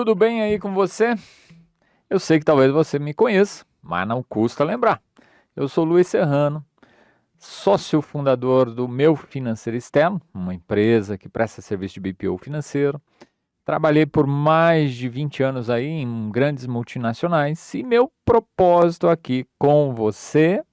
Tudo bem aí com você? Eu sei que talvez você me conheça, mas não custa lembrar. Eu sou Luiz Serrano, sócio fundador do Meu Financeiro Externo, uma empresa que presta serviço de BPO financeiro. Trabalhei por mais de 20 anos aí em grandes multinacionais e meu propósito aqui com você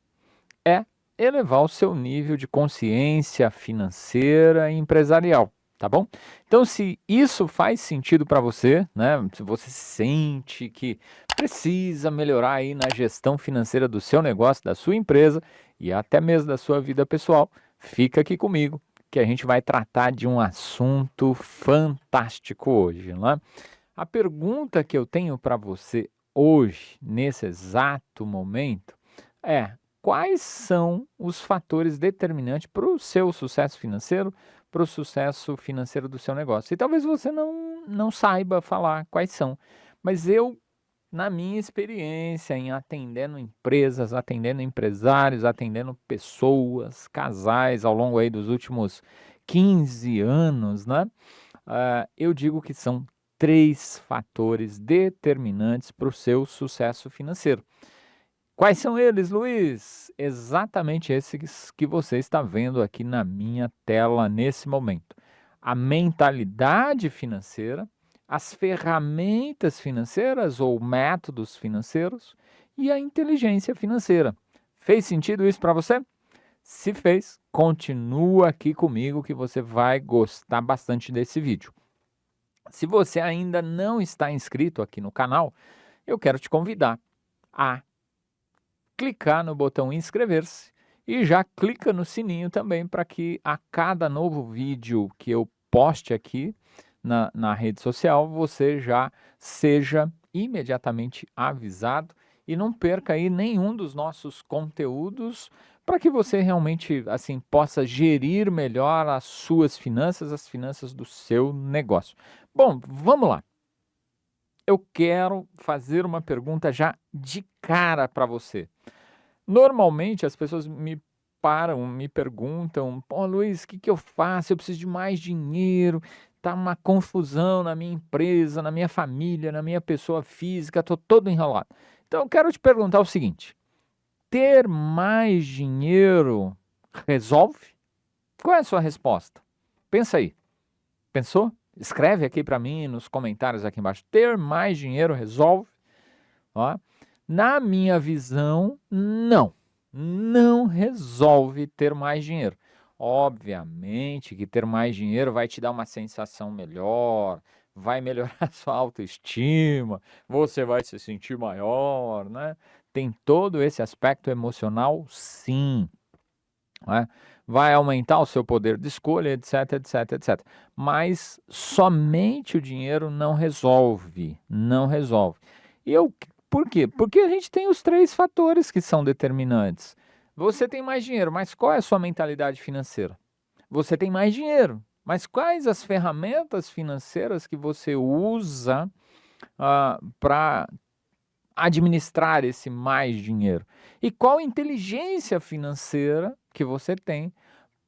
é elevar o seu nível de consciência financeira e empresarial, tá bom? Então, se isso faz sentido para você, né? Se você sente que precisa melhorar aí na gestão financeira do seu negócio, da sua empresa e até mesmo da sua vida pessoal, fica aqui comigo que a gente vai tratar de um assunto fantástico hoje, né? A pergunta que eu tenho para você hoje, nesse exato momento, é: quais são os fatores determinantes para o seu sucesso financeiro, para o sucesso financeiro do seu negócio? E talvez você não saiba falar quais são, mas eu, na minha experiência em atendendo empresas, atendendo empresários, atendendo pessoas, casais ao longo aí dos últimos 15 anos, né? Eu digo que são 3 fatores determinantes para o seu sucesso financeiro. Quais são eles, Luiz? Exatamente esses que você está vendo aqui na minha tela nesse momento. A mentalidade financeira, as ferramentas financeiras ou métodos financeiros e a inteligência financeira. Fez sentido isso para você? Se fez, continua aqui comigo que você vai gostar bastante desse vídeo. Se você ainda não está inscrito aqui no canal, eu quero te convidar a clicar no botão inscrever-se e já clica no sininho também para que a cada novo vídeo que eu poste aqui na rede social, você já seja imediatamente avisado e não perca aí nenhum dos nossos conteúdos para que você realmente assim possa gerir melhor as suas finanças, as finanças do seu negócio. Bom, vamos lá. Eu quero fazer uma pergunta já de cara para você. Normalmente as pessoas me param, me perguntam: "Pô, Luiz, o que que eu faço? Eu preciso de mais dinheiro, tá uma confusão na minha empresa, na minha família, na minha pessoa física, tô todo enrolado". Então eu quero te perguntar o seguinte: ter mais dinheiro resolve? Qual é a sua resposta? Pensa aí. Pensou? Escreve aqui para mim nos comentários aqui embaixo. Ter mais dinheiro resolve? Ó, na minha visão, não. Não resolve ter mais dinheiro. Obviamente que ter mais dinheiro vai te dar uma sensação melhor, vai melhorar a sua autoestima, você vai se sentir maior, né? Tem todo esse aspecto emocional, sim, né? Vai aumentar o seu poder de escolha, etc, etc, etc. Mas somente o dinheiro não resolve, não resolve. E por quê? Porque a gente tem os 3 fatores que são determinantes. Você tem mais dinheiro, mas qual é a sua mentalidade financeira? Você tem mais dinheiro, mas quais as ferramentas financeiras que você usa para administrar esse mais dinheiro? E qual inteligência financeira que você tem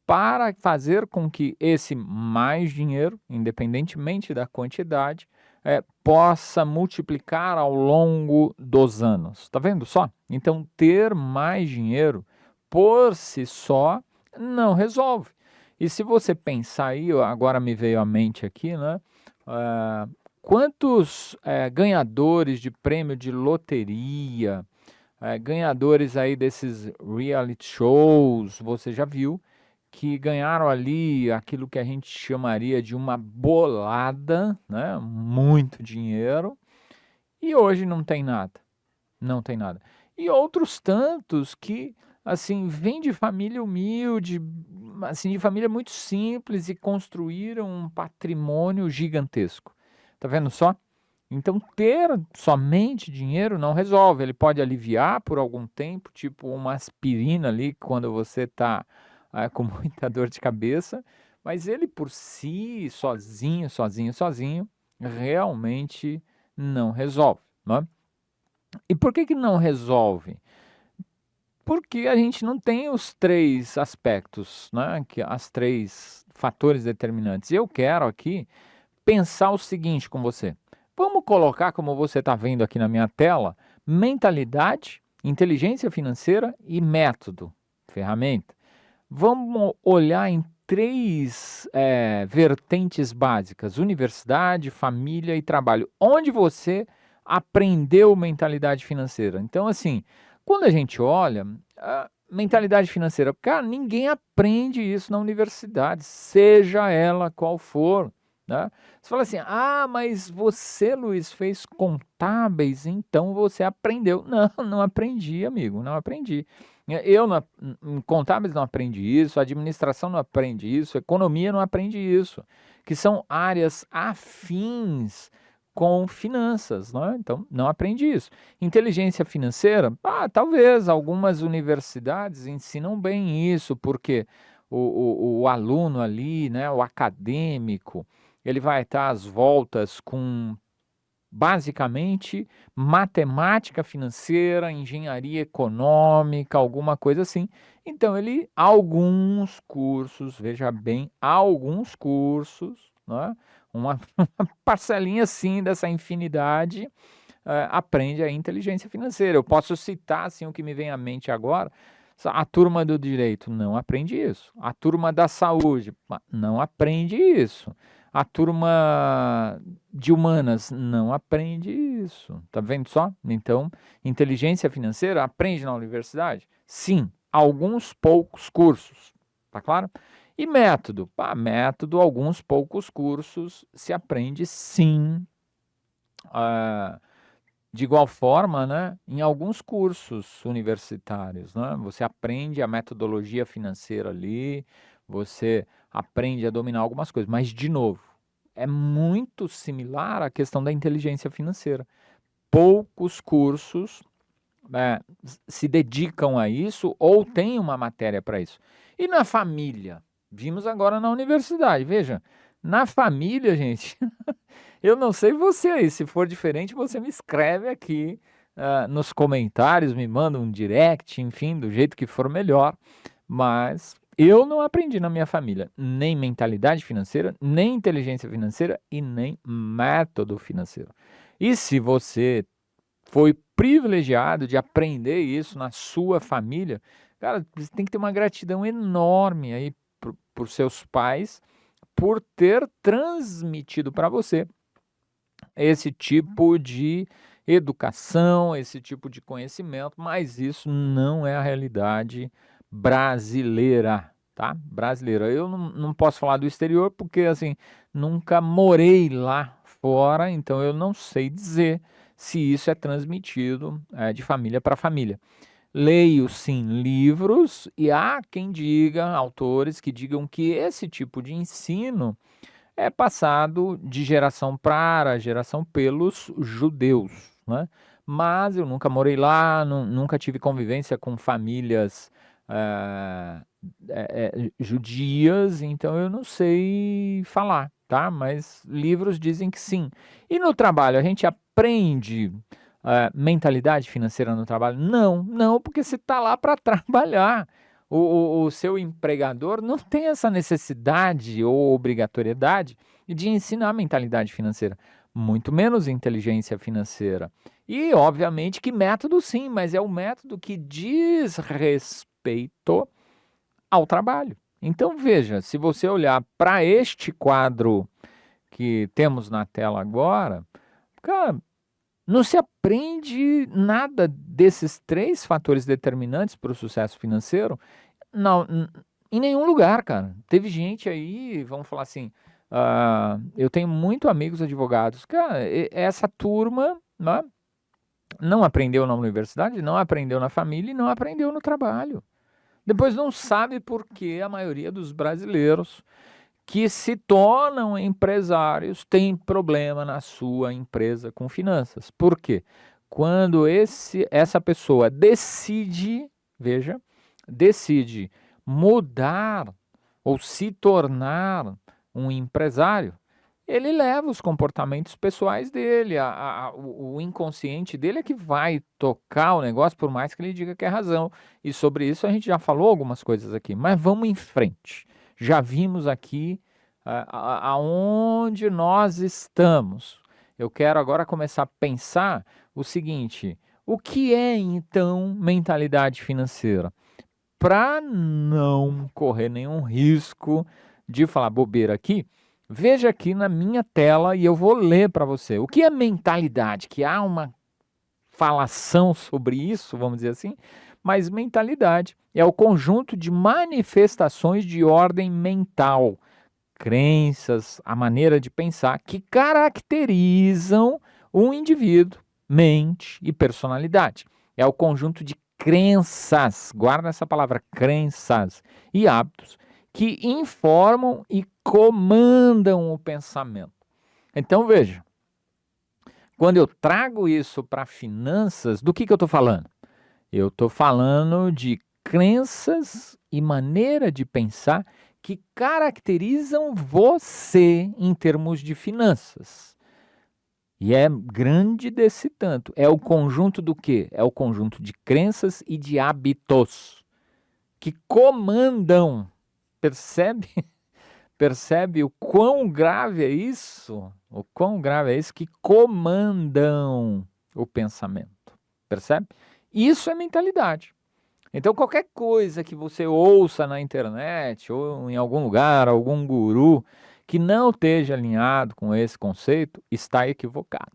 para fazer com que esse mais dinheiro, independentemente da quantidade, possa multiplicar ao longo dos anos. Tá vendo só? Então, ter mais dinheiro por si só não resolve. E se você pensar aí, agora me veio à mente aqui, né? Quantos ganhadores de prêmio de loteria, ganhadores aí desses reality shows, você já viu, que ganharam ali aquilo que a gente chamaria de uma bolada, né? Muito dinheiro, e hoje não tem nada, não tem nada. E outros tantos que, assim, vêm de família humilde, assim, de família muito simples e construíram um patrimônio gigantesco. Tá vendo só? Então, ter somente dinheiro não resolve. Ele pode aliviar por algum tempo, tipo uma aspirina ali, quando você está com muita dor de cabeça, mas ele por si, sozinho, realmente não resolve, né? E por que que não resolve? Porque a gente não tem os 3 aspectos, né, que as 3 fatores determinantes. Eu quero aqui pensar o seguinte com você: Vamos colocar, como você está vendo aqui na minha tela, mentalidade, inteligência financeira e método, ferramenta. Vamos olhar em três vertentes básicas: universidade, família e trabalho. Onde você aprendeu mentalidade financeira? Então, assim, quando a gente olha, a mentalidade financeira, cara, ninguém aprende isso na universidade, seja ela qual for, né? Você fala assim, mas você, Luiz, fez contábeis, então você aprendeu. Não, não aprendi, amigo, não aprendi. Eu, em contábeis, não aprendi isso, administração não aprende isso, economia não aprende isso, que são áreas afins com finanças, não é? Então, não aprendi isso. Inteligência financeira, talvez algumas universidades ensinam bem isso, porque o aluno ali, né, o acadêmico, ele vai estar às voltas com basicamente matemática financeira, engenharia econômica, alguma coisa assim. Então alguns cursos, veja bem, alguns cursos, né? Uma parcelinha assim dessa infinidade, aprende a inteligência financeira. Eu posso citar assim o que me vem à mente agora. A turma do direito não aprende isso. A turma da saúde não aprende isso. A turma de humanas não aprende isso. Tá vendo só? Então, inteligência financeira aprende na universidade? Sim, alguns poucos cursos. Tá claro? E método? Método, alguns poucos cursos se aprende sim. De igual forma, né, em alguns cursos universitários, né, você aprende a metodologia financeira ali, você aprende a dominar algumas coisas, mas, de novo, é muito similar à questão da inteligência financeira. Poucos cursos se dedicam a isso ou têm uma matéria para isso. E na família? Vimos agora na universidade, veja, na família, gente, eu não sei você aí, se for diferente, você me escreve aqui nos comentários, me manda um direct, enfim, do jeito que for melhor, mas eu não aprendi na minha família nem mentalidade financeira, nem inteligência financeira e nem método financeiro. E se você foi privilegiado de aprender isso na sua família, cara, você tem que ter uma gratidão enorme aí por seus pais, por ter transmitido para você esse tipo de educação, esse tipo de conhecimento, mas isso não é a realidade brasileira, tá? Brasileira. Eu não posso falar do exterior porque, assim, nunca morei lá fora, então eu não sei dizer se isso é transmitido de família para família. Leio, sim, livros e há quem diga, autores que digam que esse tipo de ensino é passado de geração para geração pelos judeus, né? Mas eu nunca morei lá, nunca tive convivência com famílias judias, então eu não sei falar, tá? Mas livros dizem que sim. E no trabalho, a gente aprende mentalidade financeira no trabalho? Não, porque você está lá para trabalhar. O seu empregador não tem essa necessidade ou obrigatoriedade de ensinar mentalidade financeira, muito menos inteligência financeira. E, obviamente, que método sim, mas é o método que diz respeito ao trabalho. Então, veja, se você olhar para este quadro que temos na tela agora, cara, não se aprende nada desses três fatores determinantes para o sucesso financeiro não, em nenhum lugar, cara. Teve gente aí, vamos falar assim, eu tenho muito amigos advogados. Cara, essa turma, né, não aprendeu na universidade, não aprendeu na família e não aprendeu no trabalho. Depois não sabe por que a maioria dos brasileiros que se tornam empresários tem problema na sua empresa com finanças. Por quê? Quando essa pessoa decide mudar ou se tornar um empresário, ele leva os comportamentos pessoais dele, o inconsciente dele é que vai tocar o negócio, por mais que ele diga que é razão. E sobre isso a gente já falou algumas coisas aqui, mas vamos em frente. Já vimos aqui aonde nós estamos. Eu quero agora começar a pensar o seguinte: o que é então mentalidade financeira? Para não correr nenhum risco de falar bobeira aqui, veja aqui na minha tela e eu vou ler para você. O que é mentalidade? Que há uma falação sobre isso, vamos dizer assim, mas mentalidade é o conjunto de manifestações de ordem mental, crenças, a maneira de pensar que caracterizam um indivíduo, mente e personalidade. É o conjunto de crenças, guarda essa palavra, crenças e hábitos que informam e comandam o pensamento. Então veja, quando eu trago isso para finanças, do que eu estou falando? Eu estou falando de crenças e maneira de pensar que caracterizam você em termos de finanças. E é grande desse tanto. É o conjunto do quê? É o conjunto de crenças e de hábitos que comandam. Percebe? Percebe o quão grave é isso? O quão grave é isso que comandam o pensamento. Percebe? Isso é mentalidade. Então, qualquer coisa que você ouça na internet ou em algum lugar, algum guru que não esteja alinhado com esse conceito, está equivocado.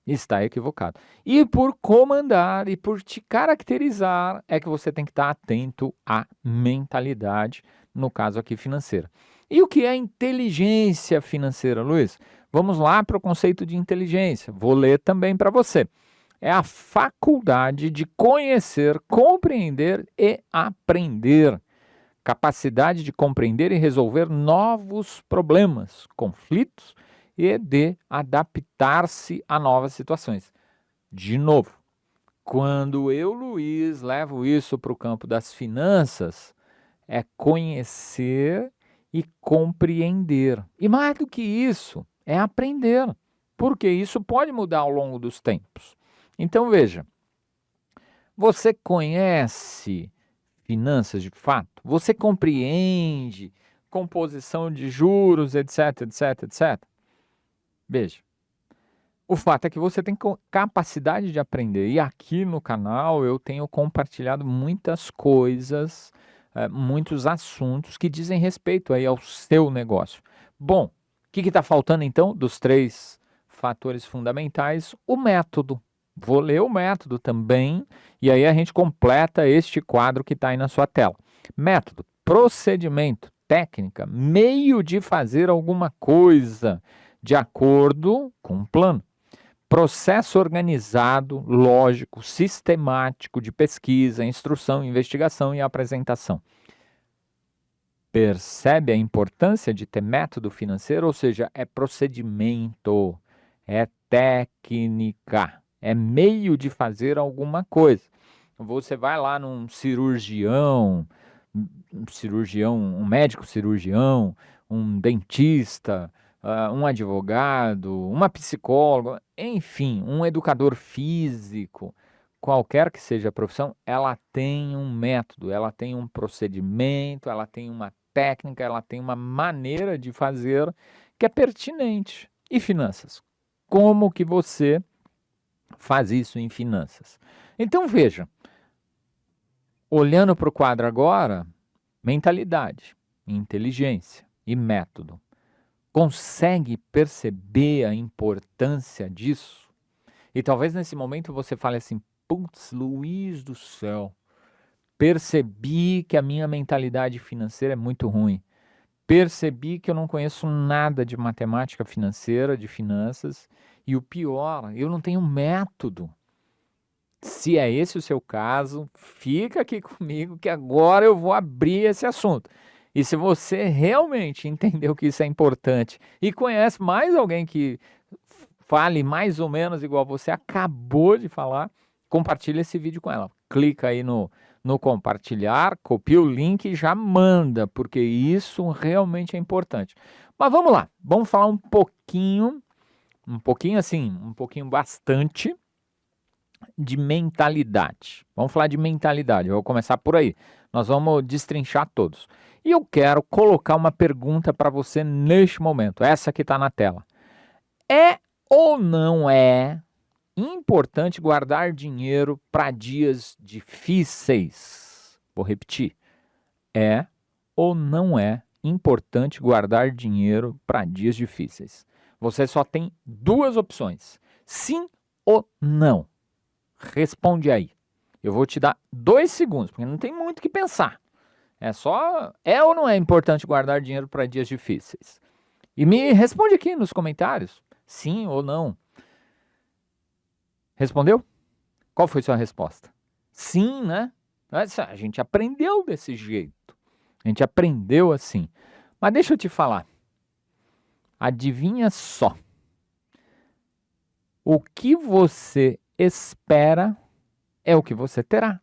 Está equivocado. E por comandar e por te caracterizar, é que você tem que estar atento à mentalidade, no caso aqui financeira. E o que é inteligência financeira, Luiz? Vamos lá para o conceito de inteligência. Vou ler também para você. É a faculdade de conhecer, compreender e aprender. Capacidade de compreender e resolver novos problemas, conflitos e de adaptar-se a novas situações. De novo, quando eu, Luiz, levo isso para o campo das finanças, é conhecer e compreender. E mais do que isso, é aprender, porque isso pode mudar ao longo dos tempos. Então veja, você conhece finanças de fato? Você compreende composição de juros, etc, etc, etc? Veja, o fato é que você tem capacidade de aprender. E aqui no canal eu tenho compartilhado muitas coisas, muitos assuntos que dizem respeito aí ao seu negócio. Bom, o que está faltando então dos 3 fatores fundamentais? O método. Vou ler o método também, e aí a gente completa este quadro que está aí na sua tela. Método, procedimento, técnica, meio de fazer alguma coisa de acordo com um plano. Processo organizado, lógico, sistemático de pesquisa, instrução, investigação e apresentação. Percebe a importância de ter método financeiro? Ou seja, é procedimento, é técnica. É meio de fazer alguma coisa. Você vai lá num cirurgião, um médico cirurgião, um dentista, um advogado, uma psicóloga, enfim, um educador físico, qualquer que seja a profissão, ela tem um método, ela tem um procedimento, ela tem uma técnica, ela tem uma maneira de fazer que é pertinente. E finanças? Como que você faz isso em finanças? Então veja, olhando para o quadro agora, mentalidade, inteligência e método. Consegue perceber a importância disso? E talvez nesse momento você fale assim, putz, Luiz do céu, percebi que a minha mentalidade financeira é muito ruim. Percebi que eu não conheço nada de matemática financeira, de finanças, e o pior, eu não tenho método. Se é esse o seu caso, fica aqui comigo que agora eu vou abrir esse assunto. E se você realmente entendeu que isso é importante e conhece mais alguém que fale mais ou menos igual você acabou de falar, compartilha esse vídeo com ela. Clica aí no compartilhar, copia o link e já manda, porque isso realmente é importante. Mas vamos lá, vamos falar um pouquinho bastante de mentalidade. Vamos falar de mentalidade, eu vou começar por aí. Nós vamos destrinchar todos. E eu quero colocar uma pergunta para você neste momento, essa que está na tela. É ou não é importante guardar dinheiro para dias difíceis? Vou repetir. É ou não é importante guardar dinheiro para dias difíceis? Você só tem duas opções. Sim ou não. Responde aí. Eu vou te dar 2 segundos, porque não tem muito o que pensar. É só, é ou não é importante guardar dinheiro para dias difíceis? E me responde aqui nos comentários, sim ou não. Respondeu? Qual foi sua resposta? Sim, né? A gente aprendeu desse jeito. A gente aprendeu assim. Mas deixa eu te falar. Adivinha só. O que você espera é o que você terá.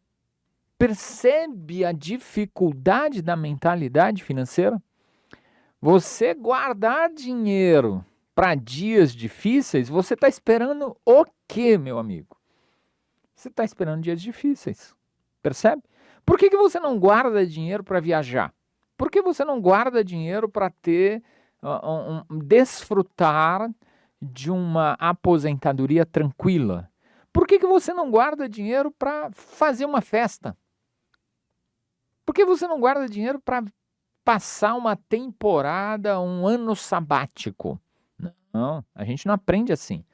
Percebe a dificuldade da mentalidade financeira? Você guardar dinheiro para dias difíceis, você está esperando o quê, meu amigo? Você está esperando dias difíceis. Percebe? Por que você não guarda dinheiro para viajar? Por que você não guarda dinheiro para ter, desfrutar de uma aposentadoria tranquila? Por que você não guarda dinheiro para fazer uma festa? Por que você não guarda dinheiro para passar uma temporada, um ano sabático? Não, a gente não aprende assim.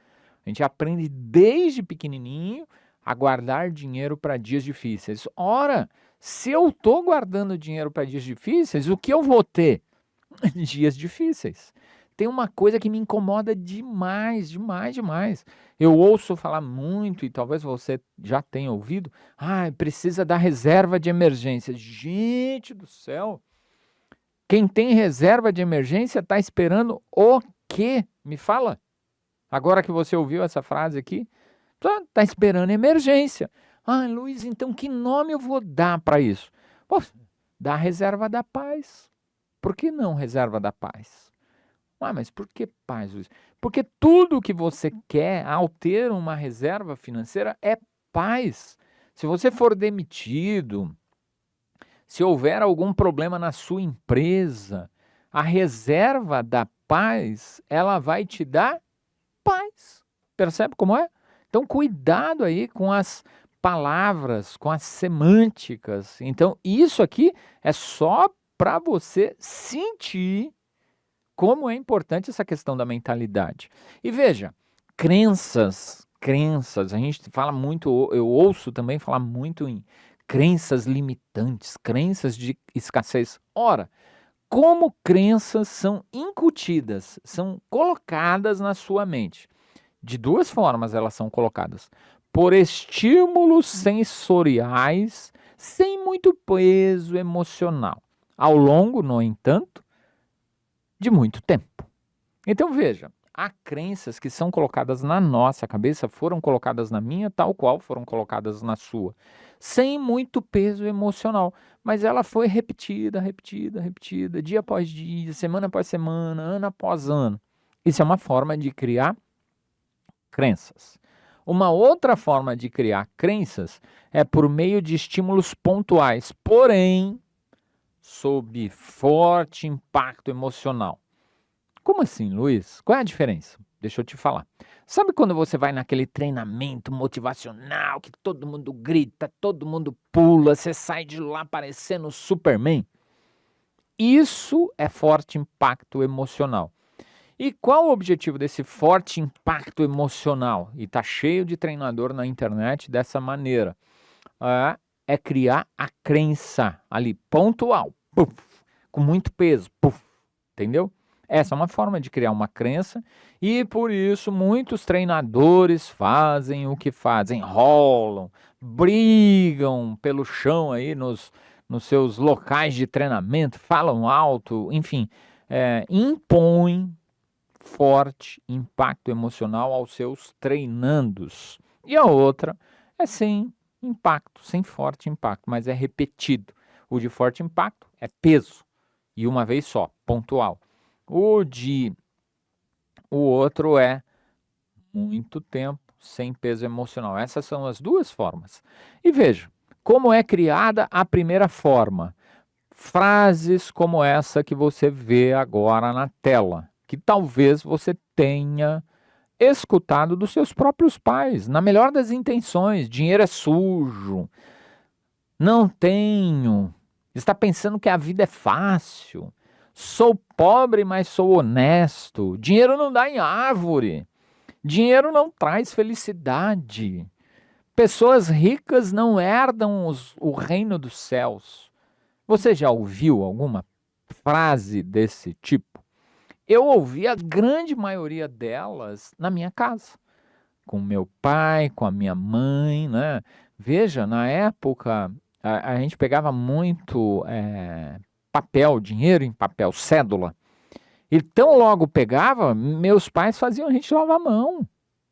A gente aprende desde pequenininho a guardar dinheiro para dias difíceis. Ora, se eu estou guardando dinheiro para dias difíceis, o que eu vou ter? Dias difíceis. Tem uma coisa que me incomoda demais, demais, demais. Eu ouço falar muito, e talvez você já tenha ouvido, precisa da reserva de emergência. Gente do céu! Quem tem reserva de emergência está esperando o quê? Me fala. Agora que você ouviu essa frase aqui, está esperando emergência. Luiz, então que nome eu vou dar para isso? Pô, dá reserva da paz. Por que não reserva da paz? Mas por que paz, Luiz? Porque tudo que você quer ao ter uma reserva financeira é paz. Se você for demitido, se houver algum problema na sua empresa, a reserva da paz, ela vai te dar paz. Percebe como é? Então, cuidado aí com as palavras, com as semânticas. Então, isso aqui é só para você sentir como é importante essa questão da mentalidade. E veja, crenças, a gente fala muito, eu ouço também falar muito em crenças limitantes, crenças de escassez. Ora, como crenças são incutidas, são colocadas na sua mente? De duas formas elas são colocadas. Por estímulos sensoriais, sem muito peso emocional. Ao longo, no entanto, de muito tempo. Então veja, há crenças que são colocadas na nossa cabeça, foram colocadas na minha, tal qual foram colocadas na sua, sem muito peso emocional, mas ela foi repetida, dia após dia, semana após semana, ano após ano. Isso é uma forma de criar crenças. Uma outra forma de criar crenças é por meio de estímulos pontuais, porém, sob forte impacto emocional. Como assim, Luiz? Qual é a diferença? Deixa eu te falar. Sabe quando você vai naquele treinamento motivacional que todo mundo grita, todo mundo pula, você sai de lá parecendo Superman? Isso é forte impacto emocional. E qual o objetivo desse forte impacto emocional? E tá cheio de treinador na internet dessa maneira. É criar a crença ali, pontual, puff, com muito peso, puff, entendeu? Essa é uma forma de criar uma crença e por isso muitos treinadores fazem o que fazem, rolam, brigam pelo chão aí nos seus locais de treinamento, falam alto, enfim, impõem forte impacto emocional aos seus treinandos. E a outra é sem impacto, sem forte impacto, mas é repetido. O de forte impacto é peso e uma vez só, pontual. O outro é muito tempo sem peso emocional. Essas são as duas formas. E veja, como é criada a primeira forma. Frases como essa que você vê agora na tela, que talvez você tenha escutado dos seus próprios pais, na melhor das intenções. Dinheiro é sujo, não tenho, está pensando que a vida é fácil, sou pobre, mas sou honesto, dinheiro não dá em árvore, dinheiro não traz felicidade, pessoas ricas não herdam o reino dos céus. Você já ouviu alguma frase desse tipo? Eu ouvi a grande maioria delas na minha casa, com meu pai, com a minha mãe, né? Veja, na época a gente pegava muito papel, dinheiro em papel, cédula. E tão logo pegava, meus pais faziam a gente lavar a mão.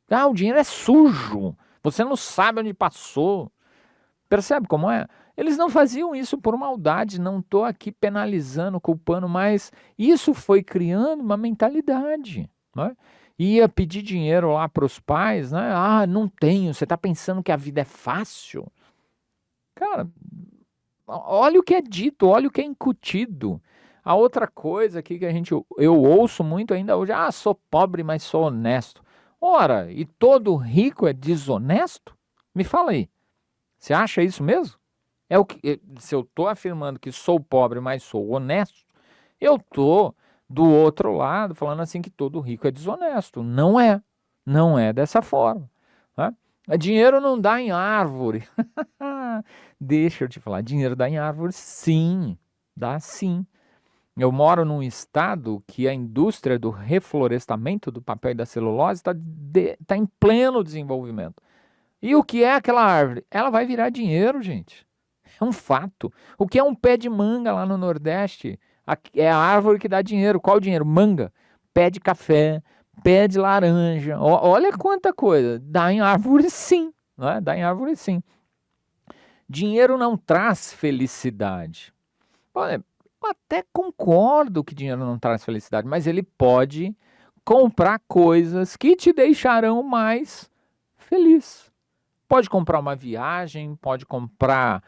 Ah, o dinheiro é sujo, você não sabe onde passou. Percebe como é? Eles não faziam isso por maldade, não estou aqui penalizando, culpando, mas isso foi criando uma mentalidade, né? Ia pedir dinheiro lá para os pais, né? Ah, não tenho, você está pensando que a vida é fácil? Cara, olha o que é dito, olha o que é incutido. A outra coisa aqui que eu ouço muito ainda hoje, ah, sou pobre, mas sou honesto. Ora, e todo rico é desonesto? Me fala aí, você acha isso mesmo? É o que, se eu estou afirmando que sou pobre, mas sou honesto, eu estou do outro lado falando assim que todo rico é desonesto. Não é. Não é dessa forma. Né? Dinheiro não dá em árvore. Deixa eu te falar, dinheiro dá em árvore sim. Dá sim. Eu moro num estado que a indústria do reflorestamento do papel e da celulose está em pleno desenvolvimento. E o que é aquela árvore? Ela vai virar dinheiro, gente. É um fato. O que é um pé de manga lá no Nordeste? É a árvore que dá dinheiro. Qual o dinheiro? Manga. Pé de café, pé de laranja. Olha quanta coisa. Dá em árvore sim. Não é? Dá em árvore sim. Dinheiro não traz felicidade. Olha, eu até concordo que dinheiro não traz felicidade, mas ele pode comprar coisas que te deixarão mais feliz. Pode comprar uma viagem, pode comprar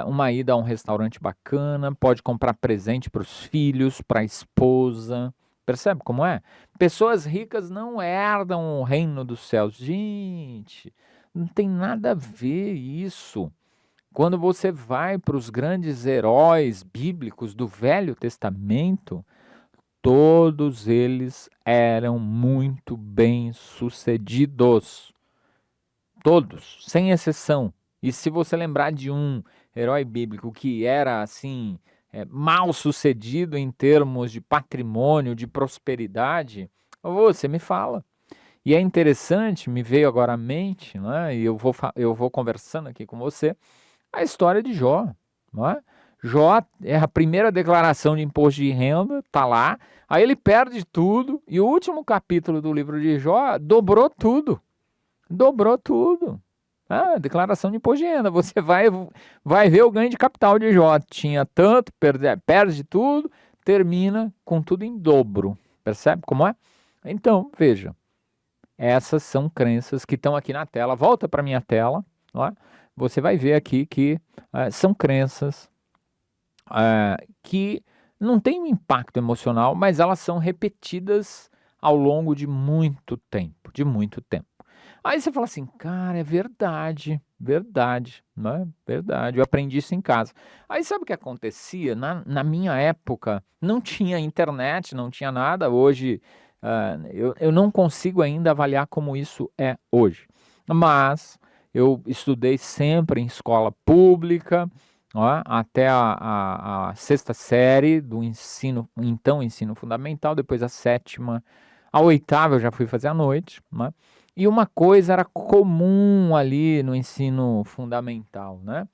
uma ida a um restaurante bacana, pode comprar presente para os filhos, para a esposa. Percebe como é? Pessoas ricas não herdam o reino dos céus. Gente, não tem nada a ver isso. Quando você vai para os grandes heróis bíblicos do Velho Testamento, todos eles eram muito bem-sucedidos. Todos, sem exceção. E se você lembrar de um herói bíblico que era assim, mal sucedido em termos de patrimônio, de prosperidade, você me fala. E é interessante, me veio agora à mente, né, e eu vou conversando aqui com você, a história de Jó. Não é? Jó é a primeira declaração de imposto de renda, tá lá, aí ele perde tudo, e o último capítulo do livro de Jó dobrou tudo. Dobrou tudo. Ah, declaração de imposto de renda. Você vai ver o ganho de capital de Jó. Tinha tanto, perde tudo, termina com tudo em dobro. Percebe como é? Então, veja. Essas são crenças que estão aqui na tela. Volta para minha tela. Ó. Você vai ver aqui que são crenças que não têm um impacto emocional, mas elas são repetidas ao longo de muito tempo. De muito tempo. Aí você fala assim, cara, é verdade, verdade, né? Verdade, eu aprendi isso em casa. Aí sabe o que acontecia? Na minha época, não tinha internet, não tinha nada. Hoje, eu não consigo ainda avaliar como isso é hoje. Mas eu estudei sempre em escola pública, ó, até a sexta série do ensino, então ensino fundamental, depois a sétima, a oitava eu já fui fazer à noite, né? E uma coisa era comum ali no ensino fundamental, né?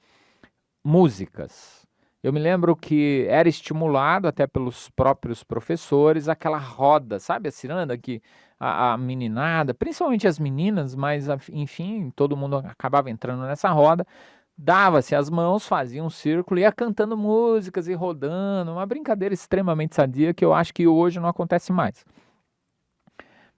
Músicas. Eu me lembro que era estimulado até pelos próprios professores aquela roda, sabe a ciranda que a meninada, principalmente as meninas, mas enfim, todo mundo acabava entrando nessa roda, dava-se as mãos, fazia um círculo, ia cantando músicas e rodando, uma brincadeira extremamente sadia que eu acho que hoje não acontece mais.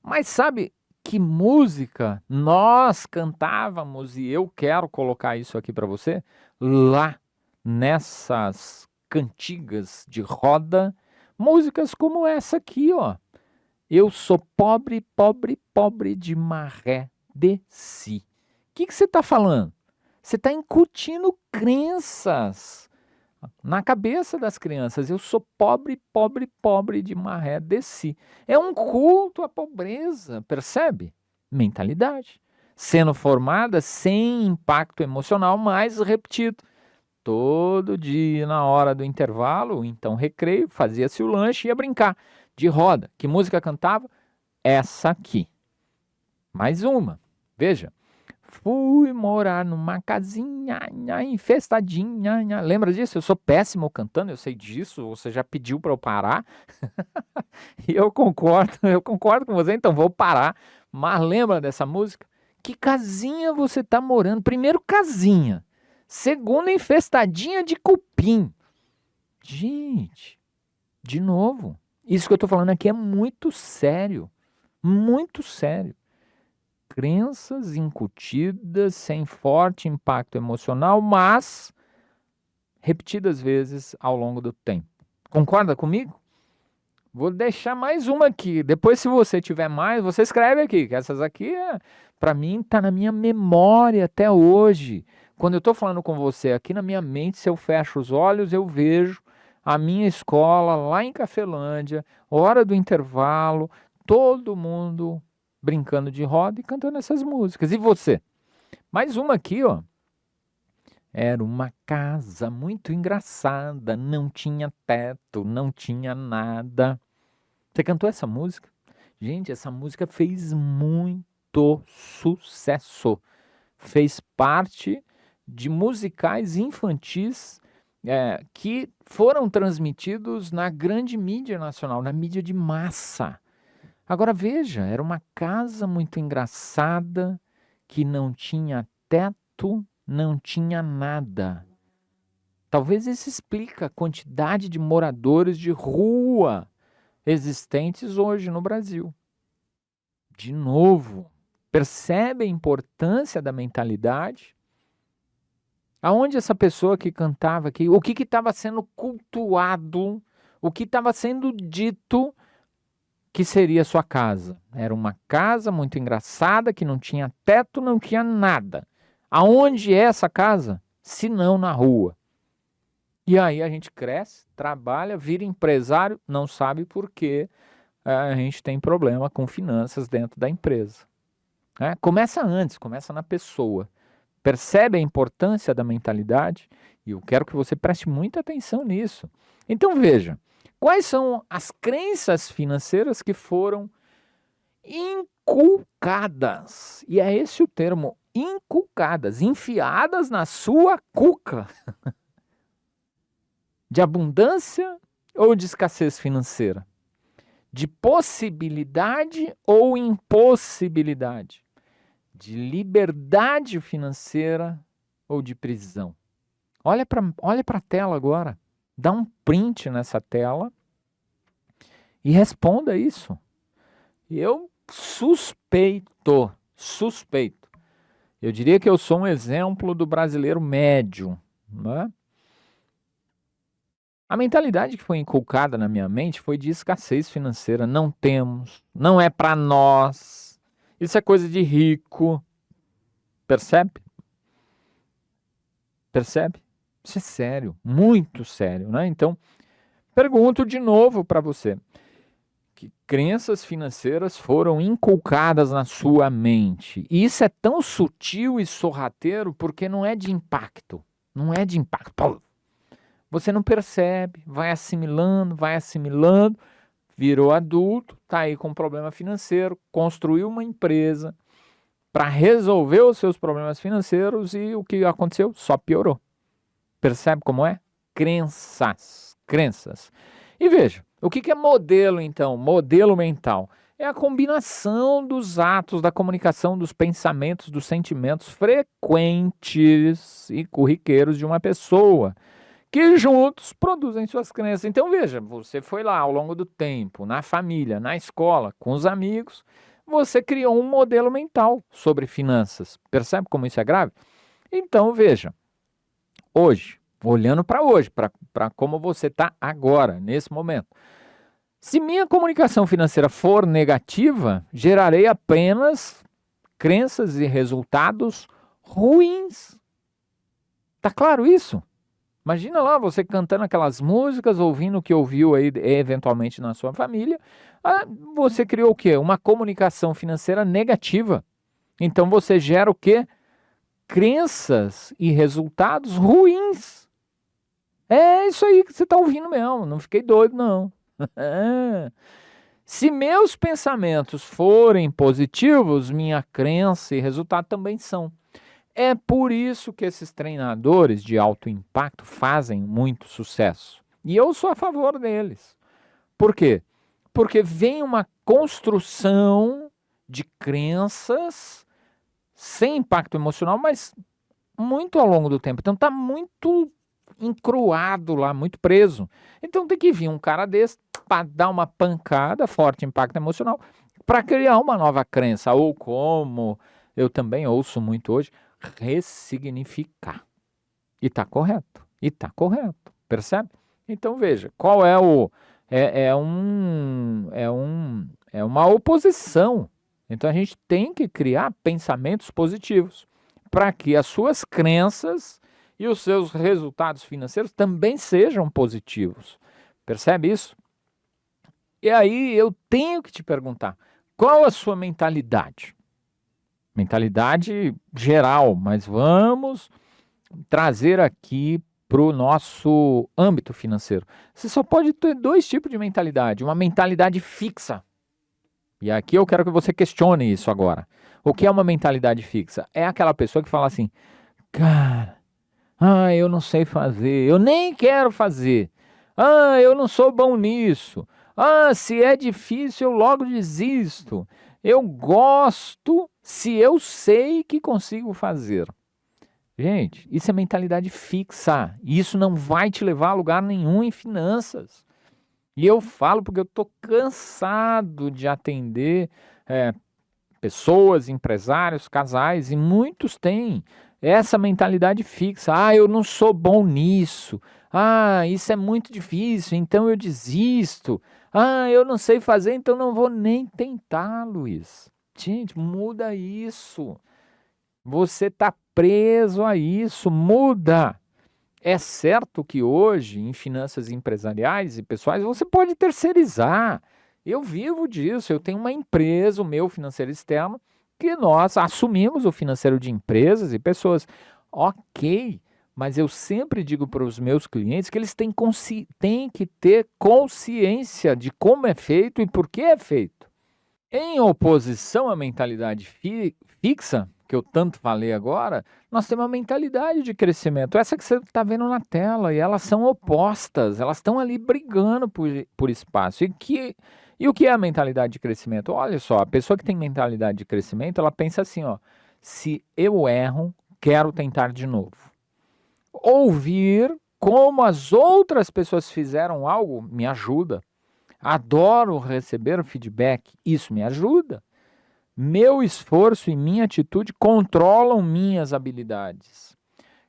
Mas sabe que música nós cantávamos, e eu quero colocar isso aqui para você, lá nessas cantigas de roda, músicas como essa aqui, ó. Eu sou pobre, pobre, pobre de maré de si. O que você está falando? Você está incutindo crenças na cabeça das crianças. Eu sou pobre, pobre, pobre de maré de si. É um culto à pobreza, percebe? Mentalidade. Sendo formada sem impacto emocional, mas repetido. Todo dia, na hora do intervalo, então recreio, fazia-se o lanche e ia brincar de roda. Que música cantava? Essa aqui. Mais uma. Veja. Fui morar numa casinha infestadinha. Lembra disso? Eu sou péssimo cantando, eu sei disso. Você já pediu para eu parar. E eu concordo com você, então vou parar. Mas lembra dessa música? Que casinha você tá morando? Primeiro, casinha. Segundo, infestadinha de cupim. Gente, de novo. Isso que eu tô falando aqui é muito sério. Muito sério. Crenças incutidas sem forte impacto emocional, mas repetidas vezes ao longo do tempo. Concorda comigo? Vou deixar mais uma aqui. Depois, se você tiver mais, você escreve aqui, que essas aqui, para mim, tá na minha memória até hoje. Quando eu estou falando com você aqui na minha mente, se eu fecho os olhos, eu vejo a minha escola lá em Cafelândia, hora do intervalo, todo mundo brincando de roda e cantando essas músicas. E você? Mais uma aqui, ó. Era uma casa muito engraçada, não tinha teto, não tinha nada. Você cantou essa música? Gente, essa música fez muito sucesso. Fez parte de musicais infantis que foram transmitidos na grande mídia nacional, na mídia de massa. Agora veja, era uma casa muito engraçada, que não tinha teto, não tinha nada. Talvez isso explique a quantidade de moradores de rua existentes hoje no Brasil. De novo, percebe a importância da mentalidade? Aonde essa pessoa que cantava aqui, o que estava sendo cultuado, o que estava sendo dito que seria sua casa? Era uma casa muito engraçada, que não tinha teto, não tinha nada. Aonde é essa casa? Se não na rua. E aí a gente cresce, trabalha, vira empresário, não sabe por quê a gente tem problema com finanças dentro da empresa. Começa antes, começa na pessoa. Percebe a importância da mentalidade? E eu quero que você preste muita atenção nisso. Então veja, quais são as crenças financeiras que foram inculcadas? E é esse o termo, inculcadas, enfiadas na sua cuca. De abundância ou de escassez financeira? De possibilidade ou impossibilidade? De liberdade financeira ou de prisão? Olha para a tela agora. Dá um print nessa tela e responda isso. Eu suspeito. Eu diria que eu sou um exemplo do brasileiro médio, né? A mentalidade que foi inculcada na minha mente foi de escassez financeira. Não temos, não é para nós. Isso é coisa de rico. Percebe? Percebe? Isso é sério, muito sério, né? Então, pergunto de novo para você. Que crenças financeiras foram inculcadas na sua mente? E isso é tão sutil e sorrateiro porque não é de impacto. Não é de impacto. Você não percebe, vai assimilando, virou adulto, está aí com um problema financeiro, construiu uma empresa para resolver os seus problemas financeiros e o que aconteceu? Só piorou. Percebe como é? Crenças. E veja, o que é modelo então? Modelo mental. É a combinação dos atos, da comunicação, dos pensamentos, dos sentimentos frequentes e corriqueiros de uma pessoa, que juntos produzem suas crenças. Então veja, você foi lá ao longo do tempo, na família, na escola, com os amigos, você criou um modelo mental sobre finanças. Percebe como isso é grave? Então veja, hoje, olhando para hoje, para como você está agora, nesse momento, Se minha comunicação financeira for negativa, gerarei apenas crenças e resultados ruins. Tá claro isso? Imagina lá você cantando aquelas músicas, ouvindo o que ouviu aí eventualmente na sua família. Você criou o quê? Uma comunicação financeira negativa. Então você gera o quê? Crenças e resultados ruins. É isso aí que você está ouvindo mesmo. Não fiquei doido, não. Se meus pensamentos forem positivos, minha crença e resultado também são. É por isso que esses treinadores de alto impacto fazem muito sucesso. E eu sou a favor deles. Por quê? Porque vem uma construção de crenças sem impacto emocional, mas muito ao longo do tempo. Então está muito encruado lá, muito preso. Então tem que vir um cara desse para dar uma pancada, forte impacto emocional, para criar uma nova crença. Ou como eu também ouço muito hoje, ressignificar. E está correto. E está correto. Percebe? Então veja, qual é o... É uma oposição. Então a gente tem que criar pensamentos positivos para que as suas crenças e os seus resultados financeiros também sejam positivos. Percebe isso? E aí eu tenho que te perguntar, qual a sua mentalidade? Mentalidade geral, mas vamos trazer aqui para o nosso âmbito financeiro. Você só pode ter dois tipos de mentalidade. Uma mentalidade fixa. E aqui eu quero que você questione isso agora. O que é uma mentalidade fixa? É aquela pessoa que fala assim, cara, eu não sei fazer, eu nem quero fazer. Eu não sou bom nisso. Se é difícil, eu logo desisto. Eu gosto se eu sei que consigo fazer. Gente, isso é mentalidade fixa. Isso não vai te levar a lugar nenhum em finanças. E eu falo porque eu estou cansado de atender pessoas, empresários, casais, e muitos têm essa mentalidade fixa. Eu não sou bom nisso. Isso é muito difícil, então eu desisto. Eu não sei fazer, então não vou nem tentar, Luiz. Gente, muda isso. Você está preso a isso, muda. É certo que hoje, em finanças empresariais e pessoais, você pode terceirizar. Eu vivo disso, eu tenho uma empresa, o meu financeiro externo, que nós assumimos o financeiro de empresas e pessoas. Ok, mas eu sempre digo para os meus clientes que eles têm que ter consciência de como é feito e por que é feito. Em oposição à mentalidade fixa, que eu tanto falei agora, nós temos uma mentalidade de crescimento, essa que você está vendo na tela, e elas são opostas, elas estão ali brigando por espaço. E o que é a mentalidade de crescimento? Olha só, a pessoa que tem mentalidade de crescimento, ela pensa assim, se eu erro, quero tentar de novo. Ouvir como as outras pessoas fizeram algo me ajuda. Adoro receber feedback, isso me ajuda. Meu esforço e minha atitude controlam minhas habilidades.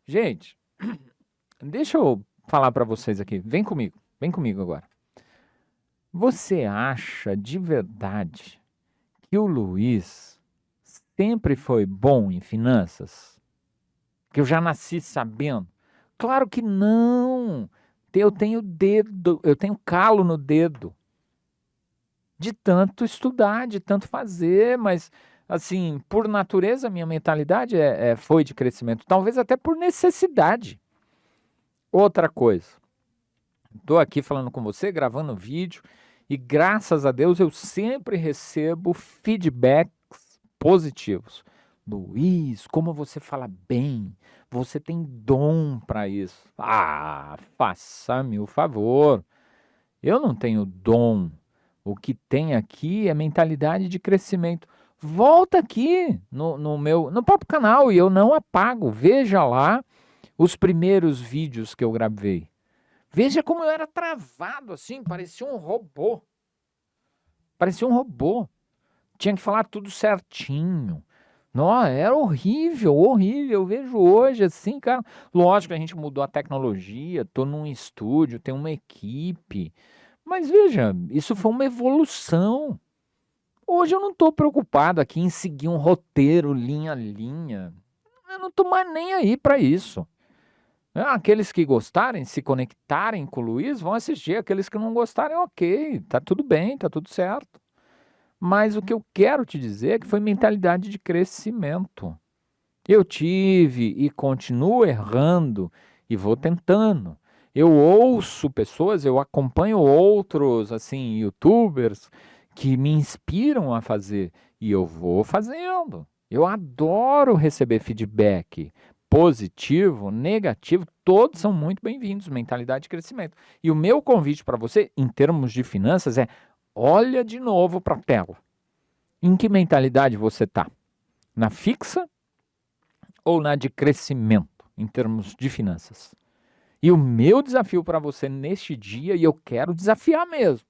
Gente, deixa eu falar para vocês aqui. Vem comigo agora. Você acha de verdade que o Luiz sempre foi bom em finanças? Que eu já nasci sabendo? Claro que não. Eu tenho calo no dedo. De tanto estudar, de tanto fazer, mas assim, por natureza, minha mentalidade foi de crescimento, talvez até por necessidade. Outra coisa, estou aqui falando com você, gravando vídeo, e graças a Deus eu sempre recebo feedbacks positivos. Luiz, como você fala bem, você tem dom para isso. Faça-me o favor, eu não tenho dom. O que tem aqui é mentalidade de crescimento. Volta aqui no próprio canal e eu não apago. Veja lá os primeiros vídeos que eu gravei. Veja como eu era travado assim, parecia um robô. Parecia um robô. Tinha que falar tudo certinho. Nossa, era horrível, horrível. Eu vejo hoje assim, cara. Lógico que a gente mudou a tecnologia, tô num estúdio, tem uma equipe. Mas veja, isso foi uma evolução. Hoje eu não estou preocupado aqui em seguir um roteiro linha a linha. Eu não estou mais nem aí para isso. Aqueles que gostarem, se conectarem com o Luiz, vão assistir. Aqueles que não gostarem, ok, tá tudo bem, tá tudo certo. Mas o que eu quero te dizer é que foi mentalidade de crescimento. Eu tive e continuo errando e vou tentando. Eu ouço pessoas, eu acompanho outros, assim, YouTubers que me inspiram a fazer e eu vou fazendo. Eu adoro receber feedback positivo, negativo, todos são muito bem-vindos, mentalidade de crescimento. E o meu convite para você, em termos de finanças, é olha de novo para a tela. Em que mentalidade você está? Na fixa ou na de crescimento, em termos de finanças? E o meu desafio para você neste dia, e eu quero desafiar mesmo,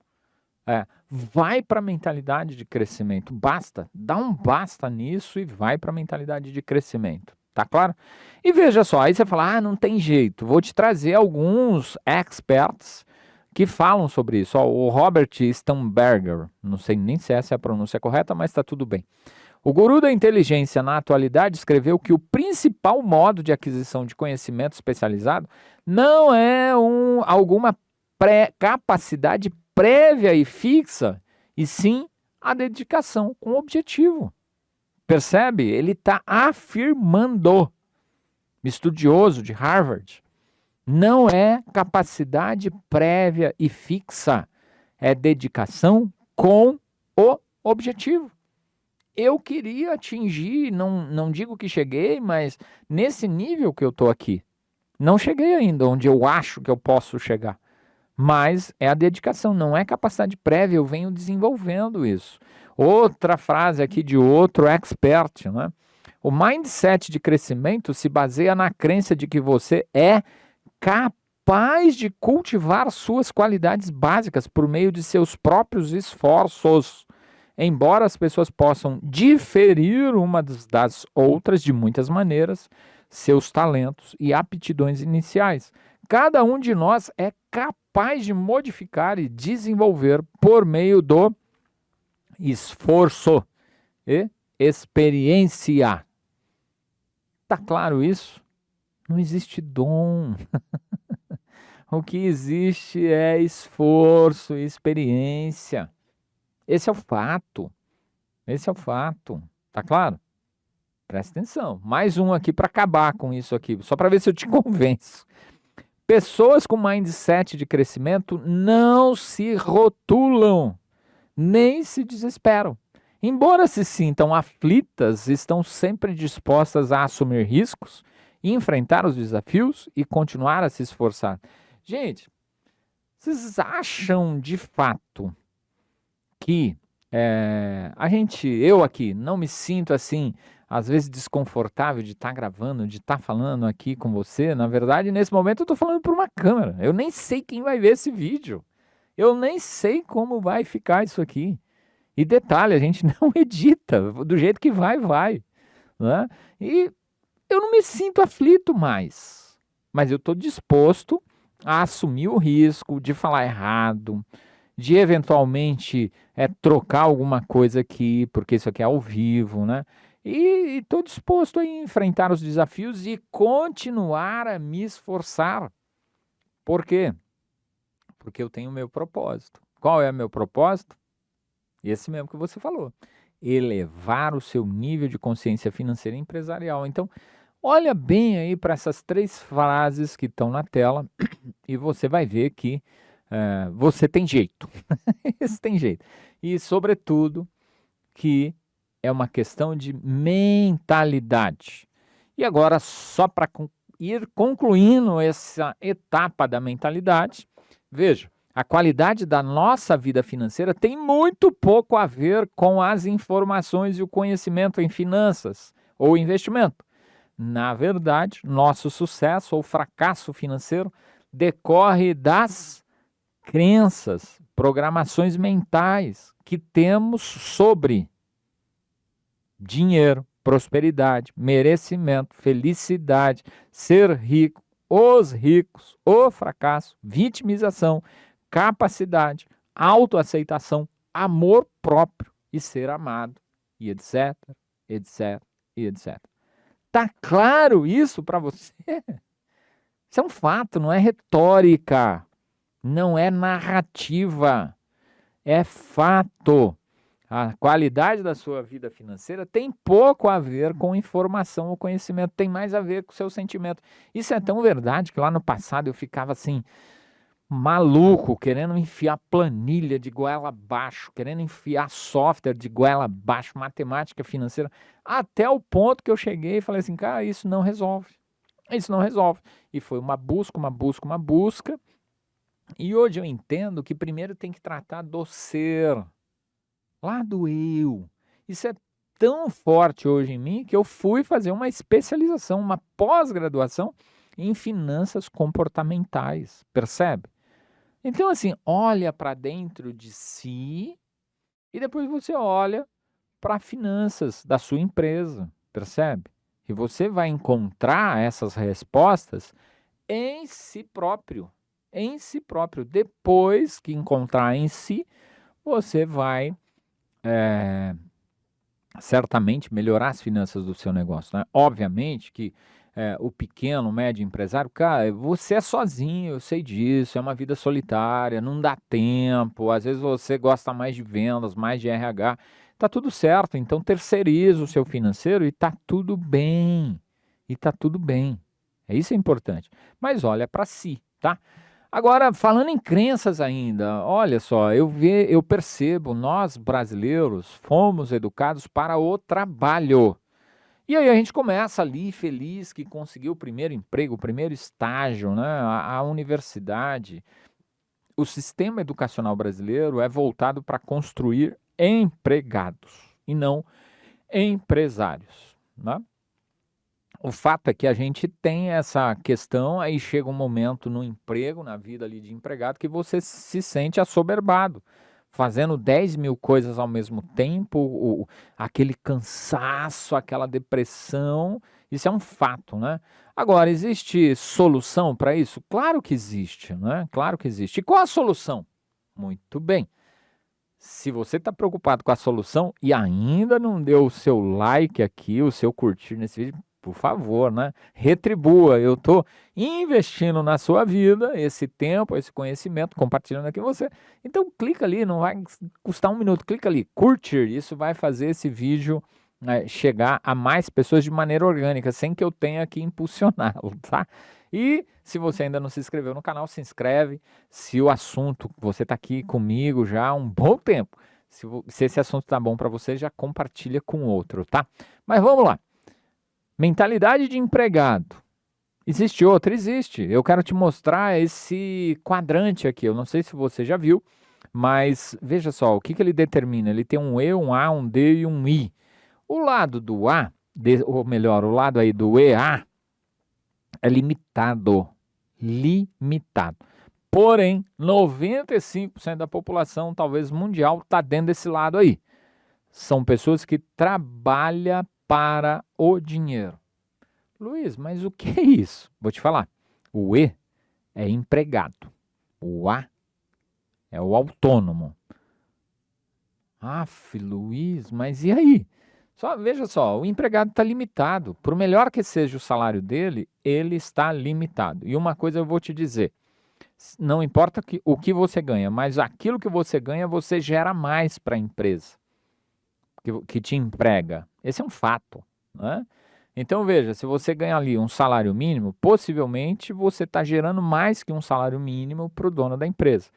vai para a mentalidade de crescimento. Basta, dá um basta nisso e vai para a mentalidade de crescimento. Tá claro? E veja só, aí você fala, não tem jeito. Vou te trazer alguns experts que falam sobre isso. O Robert Sternberger, não sei nem se essa é a pronúncia correta, mas está tudo bem. O guru da inteligência na atualidade escreveu que o principal modo de aquisição de conhecimento especializado não é alguma capacidade prévia e fixa, e sim a dedicação com objetivo. Percebe? Ele está afirmando, estudioso de Harvard, não é capacidade prévia e fixa, é dedicação com o objetivo. Eu queria atingir, não digo que cheguei, mas nesse nível que eu estou aqui. Não cheguei ainda onde eu acho que eu posso chegar. Mas é a dedicação, não é capacidade prévia, eu venho desenvolvendo isso. Outra frase aqui de outro expert, né? O mindset de crescimento se baseia na crença de que você é capaz de cultivar suas qualidades básicas por meio de seus próprios esforços. Embora as pessoas possam diferir umas das outras de muitas maneiras, seus talentos e aptidões iniciais, cada um de nós é capaz de modificar e desenvolver por meio do esforço e experiência. Tá claro isso? Não existe dom. O que existe é esforço e experiência. Esse é o fato. Esse é o fato. Tá claro? Presta atenção. Mais um aqui para acabar com isso aqui, só para ver se eu te convenço. Pessoas com mindset de crescimento não se rotulam, nem se desesperam. Embora se sintam aflitas, estão sempre dispostas a assumir riscos, enfrentar os desafios e continuar a se esforçar. Gente, vocês acham de fato que eu aqui não me sinto assim, às vezes desconfortável de estar gravando, de estar falando aqui com você? Na verdade, nesse momento eu estou falando por uma câmera. Eu nem sei quem vai ver esse vídeo. Eu nem sei como vai ficar isso aqui. E detalhe, a gente não edita, do jeito que vai, vai. Né? E eu não me sinto aflito mais. Mas eu estou disposto a assumir o risco de falar errado, de eventualmente trocar alguma coisa aqui, porque isso aqui é ao vivo, né? E estou disposto a enfrentar os desafios e continuar a me esforçar. Por quê? Porque eu tenho o meu propósito. Qual é o meu propósito? Esse mesmo que você falou. Elevar o seu nível de consciência financeira e empresarial. Então, olha bem aí para essas 3 frases que estão na tela e você vai ver que você tem jeito. Esse tem jeito. E, sobretudo, que é uma questão de mentalidade. E agora, só para ir concluindo essa etapa da mentalidade, veja, a qualidade da nossa vida financeira tem muito pouco a ver com as informações e o conhecimento em finanças ou investimento. Na verdade, nosso sucesso ou fracasso financeiro decorre das crenças, programações mentais que temos sobre dinheiro, prosperidade, merecimento, felicidade, ser rico, os ricos, o fracasso, vitimização, capacidade, autoaceitação, amor próprio e ser amado, e etc, etc e etc. Tá claro isso para você? Isso é um fato, não é retórica, não é narrativa, é fato. A qualidade da sua vida financeira tem pouco a ver com informação ou conhecimento, tem mais a ver com o seu sentimento. Isso é tão verdade que lá no passado eu ficava assim, maluco, querendo enfiar planilha de goela abaixo, querendo enfiar software de goela abaixo, matemática financeira, até o ponto que eu cheguei e falei assim, cara, isso não resolve. Isso não resolve. E foi uma busca, uma busca, uma busca. E hoje eu entendo que primeiro tem que tratar do ser, lá do eu. Isso é tão forte hoje em mim que eu fui fazer uma especialização, uma pós-graduação em finanças comportamentais, percebe? Então assim, olha para dentro de si e depois você olha para finanças da sua empresa, percebe? E você vai encontrar essas respostas em si próprio, em si próprio. Depois que encontrar em si, você vai certamente melhorar as finanças do seu negócio, né? Obviamente que o pequeno, médio empresário, cara, você é sozinho, eu sei disso, é uma vida solitária, não dá tempo, às vezes você gosta mais de vendas, mais de RH, tá tudo certo, então terceiriza o seu financeiro e tá tudo bem, e tá tudo bem, isso é importante, mas olha para si, tá? Agora, falando em crenças ainda, olha só, eu percebo, nós brasileiros fomos educados para o trabalho. E aí a gente começa ali feliz que conseguiu o primeiro emprego, o primeiro estágio, né? A universidade. O sistema educacional brasileiro é voltado para construir empregados e não empresários, né? O fato é que a gente tem essa questão, aí chega um momento no emprego, na vida ali de empregado, que você se sente assoberbado, fazendo 10.000 coisas ao mesmo tempo, aquele cansaço, aquela depressão, isso é um fato, né? Agora, existe solução para isso? Claro que existe, né? Claro que existe. E qual a solução? Muito bem. Se você está preocupado com a solução e ainda não deu o seu like aqui, o seu curtir nesse vídeo, por favor, né? Retribua. Eu estou investindo na sua vida esse tempo, esse conhecimento, compartilhando aqui com você. Então clica ali, não vai custar 1 minuto. Clica ali, curtir. Isso vai fazer esse vídeo chegar a mais pessoas de maneira orgânica, sem que eu tenha que impulsioná-lo, tá? E se você ainda não se inscreveu no canal, se inscreve. Se o assunto, você está aqui comigo já há um bom tempo, se esse assunto está bom para você, já compartilha com outro, tá? Mas vamos lá. Mentalidade de empregado. Existe outra? Existe. Eu quero te mostrar esse quadrante aqui. Eu não sei se você já viu, mas veja só, o que ele determina? Ele tem um E, um A, um D e um I. O lado do A, ou melhor, o lado aí do EA, é limitado. Limitado. Porém, 95% da população, talvez mundial, está dentro desse lado aí. São pessoas que trabalham para o dinheiro. Luiz, mas o que é isso? Vou te falar. O E é empregado. O A é o autônomo. Aff, Luiz, mas e aí? Veja só, o empregado está limitado. Por melhor que seja o salário dele, ele está limitado. E uma coisa eu vou te dizer, não importa o que você ganha, mas aquilo que você ganha, você gera mais para a empresa que te emprega. Esse é um fato, né? Então veja, se você ganha ali um salário mínimo, possivelmente você está gerando mais que um salário mínimo para o dono da empresa.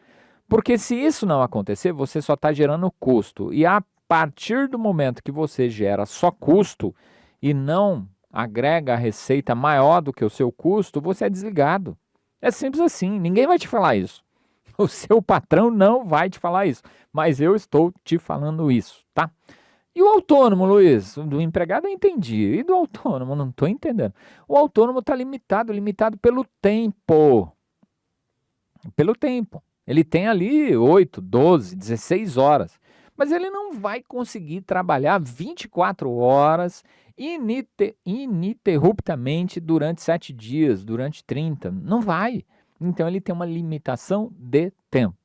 Porque se isso não acontecer, você só está gerando custo. E a partir do momento que você gera só custo e não agrega a receita maior do que o seu custo, você é desligado. É simples assim, ninguém vai te falar isso. O seu patrão não vai te falar isso, mas eu estou te falando isso, tá? E o autônomo, Luiz? Do empregado eu entendi, e do autônomo não estou entendendo. O autônomo está limitado pelo tempo. Pelo tempo. Ele tem ali 8, 12, 16 horas. Mas ele não vai conseguir trabalhar 24 horas ininterruptamente durante 7 dias, durante 30. Não vai. Então ele tem uma limitação de tempo.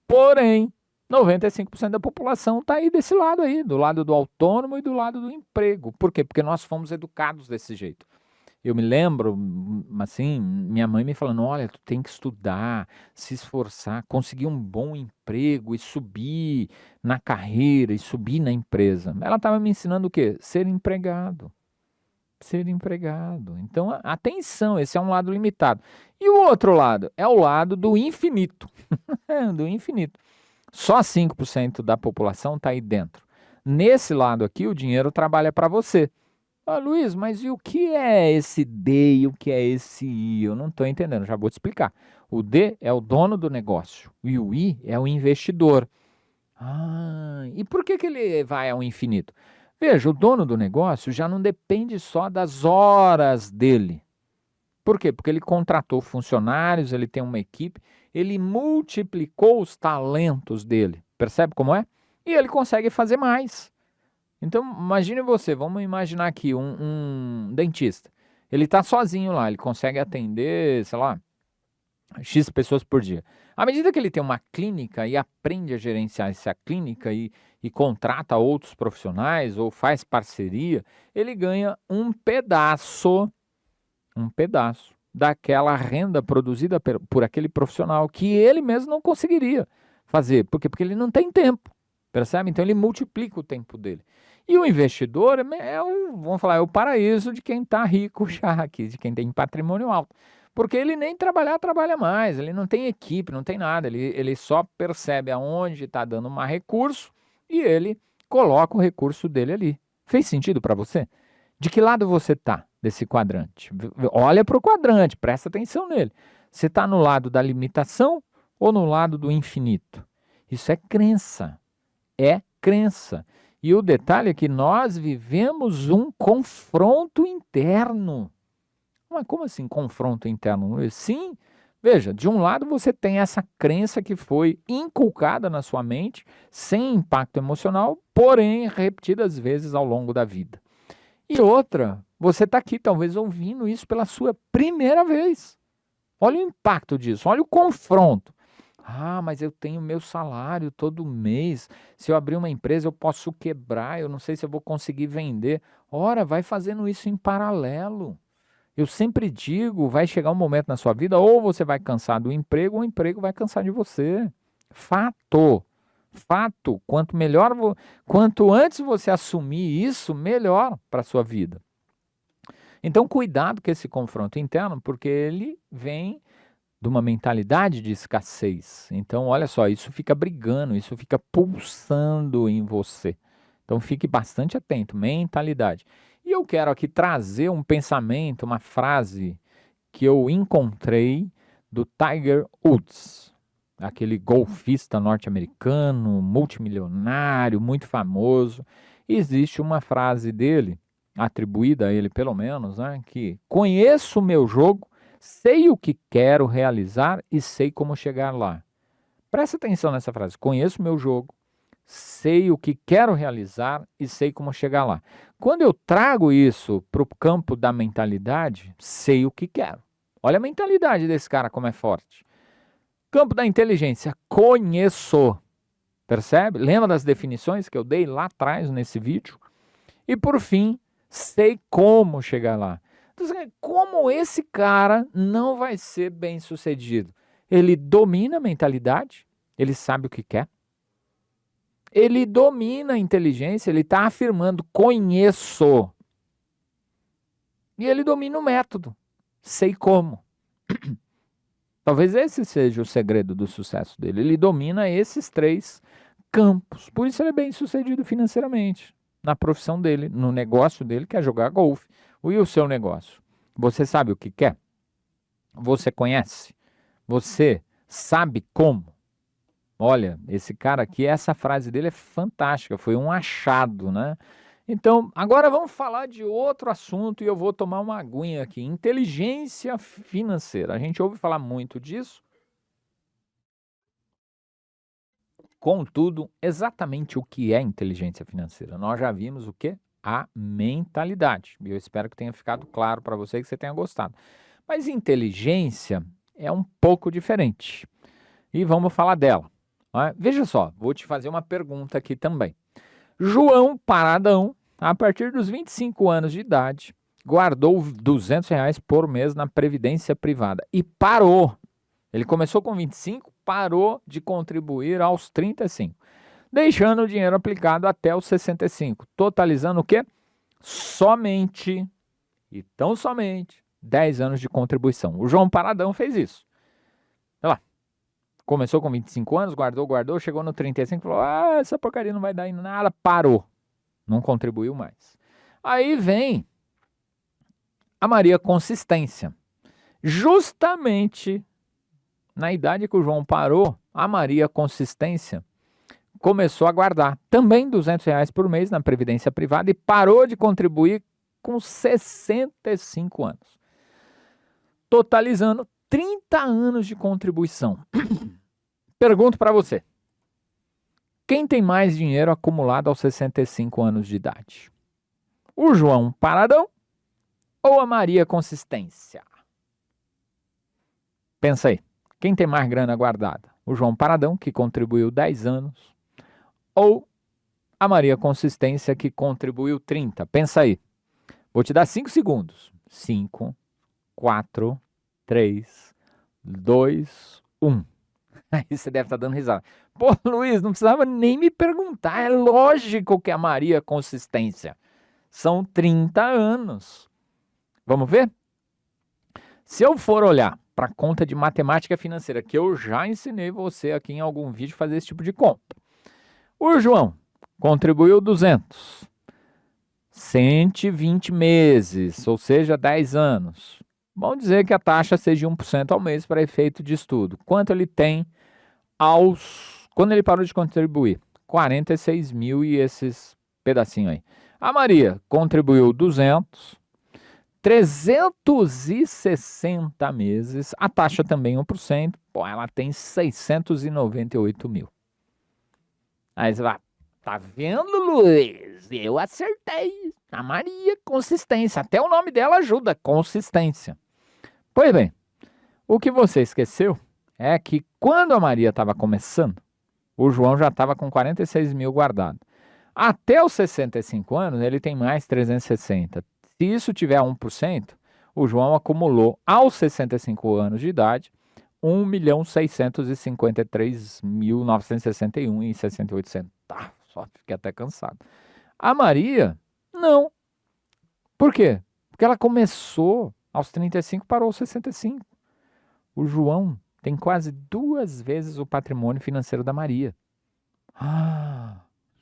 Porém, 95% da população está aí desse lado aí, do lado do autônomo e do lado do emprego. Por quê? Porque nós fomos educados desse jeito. Eu me lembro, assim, minha mãe me falando: olha, tu tem que estudar, se esforçar, conseguir um bom emprego e subir na carreira e subir na empresa. Ela estava me ensinando o quê? Ser empregado. Ser empregado. Então, atenção, esse é um lado limitado. E o outro lado é o lado do infinito. Do infinito. Só 5% da população está aí dentro. Nesse lado aqui, o dinheiro trabalha para você. Ah, Luiz, mas e o que é esse D e o que é esse I? Eu não estou entendendo, já vou te explicar. O D é o dono do negócio e o I é o investidor. Ah, e por que ele vai ao infinito? Veja, o dono do negócio já não depende só das horas dele. Por quê? Porque ele contratou funcionários, ele tem uma equipe, ele multiplicou os talentos dele. Percebe como é? E ele consegue fazer mais. Então, imagine você, vamos imaginar aqui um dentista. Ele está sozinho lá, ele consegue atender, sei lá, X pessoas por dia. À medida que ele tem uma clínica e aprende a gerenciar essa clínica e contrata outros profissionais ou faz parceria, ele ganha um pedaço daquela renda produzida por aquele profissional que ele mesmo não conseguiria fazer. Por quê? Porque ele não tem tempo, percebe? Então ele multiplica o tempo dele. E o investidor vamos falar, é o paraíso de quem está rico já aqui, de quem tem patrimônio alto. Porque ele nem trabalha mais, ele não tem equipe, não tem nada, ele só percebe aonde está dando mais recurso e ele coloca o recurso dele ali. Fez sentido para você? De que lado você está desse quadrante? Olha para o quadrante, presta atenção nele. Você está no lado da limitação ou no lado do infinito? Isso é crença. É crença. E o detalhe é que nós vivemos um confronto interno. Mas como assim confronto interno? Sim, veja, de um lado você tem essa crença que foi inculcada na sua mente, sem impacto emocional, porém repetidas vezes ao longo da vida. E outra, você está aqui talvez ouvindo isso pela sua primeira vez. Olha o impacto disso, olha o confronto. Ah, mas eu tenho meu salário todo mês. Se eu abrir uma empresa, eu posso quebrar. Eu não sei se eu vou conseguir vender. Ora, vai fazendo isso em paralelo. Eu sempre digo, vai chegar um momento na sua vida, ou você vai cansar do emprego, ou o emprego vai cansar de você. Fato. Fato. Quanto antes você assumir isso, melhor para a sua vida. Então, cuidado com esse confronto interno, porque ele vem de uma mentalidade de escassez. Então, olha só, isso fica brigando, isso fica pulsando em você. Então, fique bastante atento, mentalidade. E eu quero aqui trazer um pensamento, uma frase que eu encontrei do Tiger Woods, aquele golfista norte-americano, multimilionário, muito famoso. Existe uma frase dele, atribuída a ele pelo menos, né, que conheço o meu jogo, sei o que quero realizar e sei como chegar lá. Presta atenção nessa frase. Conheço o meu jogo, sei o que quero realizar e sei como chegar lá. Quando eu trago isso para o campo da mentalidade, sei o que quero. Olha a mentalidade desse cara como é forte. Campo da inteligência, conheço. Percebe? Lembra das definições que eu dei lá atrás nesse vídeo? E por fim, sei como chegar lá. Como esse cara não vai ser bem sucedido? Ele domina a mentalidade, ele sabe o que quer, ele domina a inteligência, ele está afirmando, conheço. E ele domina o método, sei como. Talvez esse seja o segredo do sucesso dele. Ele domina esses 3 campos. Por isso ele é bem sucedido financeiramente, na profissão dele, no negócio dele, que é jogar golfe. E o seu negócio? Você sabe o que quer? Você conhece? Você sabe como? Olha, esse cara aqui, essa frase dele é fantástica, foi um achado, né? Então, agora vamos falar de outro assunto e eu vou tomar uma aguinha aqui. Inteligência financeira. A gente ouve falar muito disso. Contudo, exatamente o que é inteligência financeira? Nós já vimos o quê? A mentalidade. E eu espero que tenha ficado claro para você, que você tenha gostado. Mas inteligência é um pouco diferente. E vamos falar dela. Veja só, vou te fazer uma pergunta aqui também. João Paradão, a partir dos 25 anos de idade, guardou R$ 200 por mês na Previdência Privada e parou. Ele começou com 25, parou de contribuir aos 35, deixando o dinheiro aplicado até os 65, totalizando o quê? Somente, e tão somente, 10 anos de contribuição. O João Paradão fez isso. Olha lá. Começou com 25 anos, guardou, chegou no 35 e falou, essa porcaria não vai dar em nada, parou. Não contribuiu mais. Aí vem a Maria Consistência. Justamente na idade que o João parou, a Maria Consistência começou a guardar também R$ 200 por mês na Previdência Privada e parou de contribuir com 65 anos, totalizando 30 anos de contribuição. Pergunto para você, quem tem mais dinheiro acumulado aos 65 anos de idade? O João Paradão ou a Maria Consistência? Pensa aí, quem tem mais grana guardada? O João Paradão, que contribuiu 10 anos, ou a Maria Consistência, que contribuiu 30? Pensa aí. Vou te dar 5 segundos. 5, 4, 3, 2, 1. Aí você deve estar dando risada. Pô, Luiz, não precisava nem me perguntar. É lógico que a Maria Consistência. São 30 anos. Vamos ver? Se eu for olhar para a conta de matemática financeira, que eu já ensinei você aqui em algum vídeo fazer esse tipo de conta. O João contribuiu 200. 120 meses, ou seja, 10 anos. Vamos dizer que a taxa seja 1% ao mês para efeito de estudo. Quanto ele tem quando ele parou de contribuir? 46 mil e esses pedacinhos aí. A Maria contribuiu 200, 360 meses, a taxa também 1%, pô, ela tem 698 mil. Aí você vai, tá vendo, Luiz? Eu acertei. A Maria Consistência, até o nome dela ajuda, Consistência. Pois bem, o que você esqueceu é que quando a Maria estava começando, o João já estava com 46 mil guardado. Até os 65 anos, ele tem mais 360. Se isso tiver 1%, o João acumulou aos 65 anos de idade 1.653.961,68 centavos. Só fiquei até cansado. A Maria, não. Por quê? Porque ela começou aos 35 e parou aos 65. O João tem quase 2 vezes o patrimônio financeiro da Maria.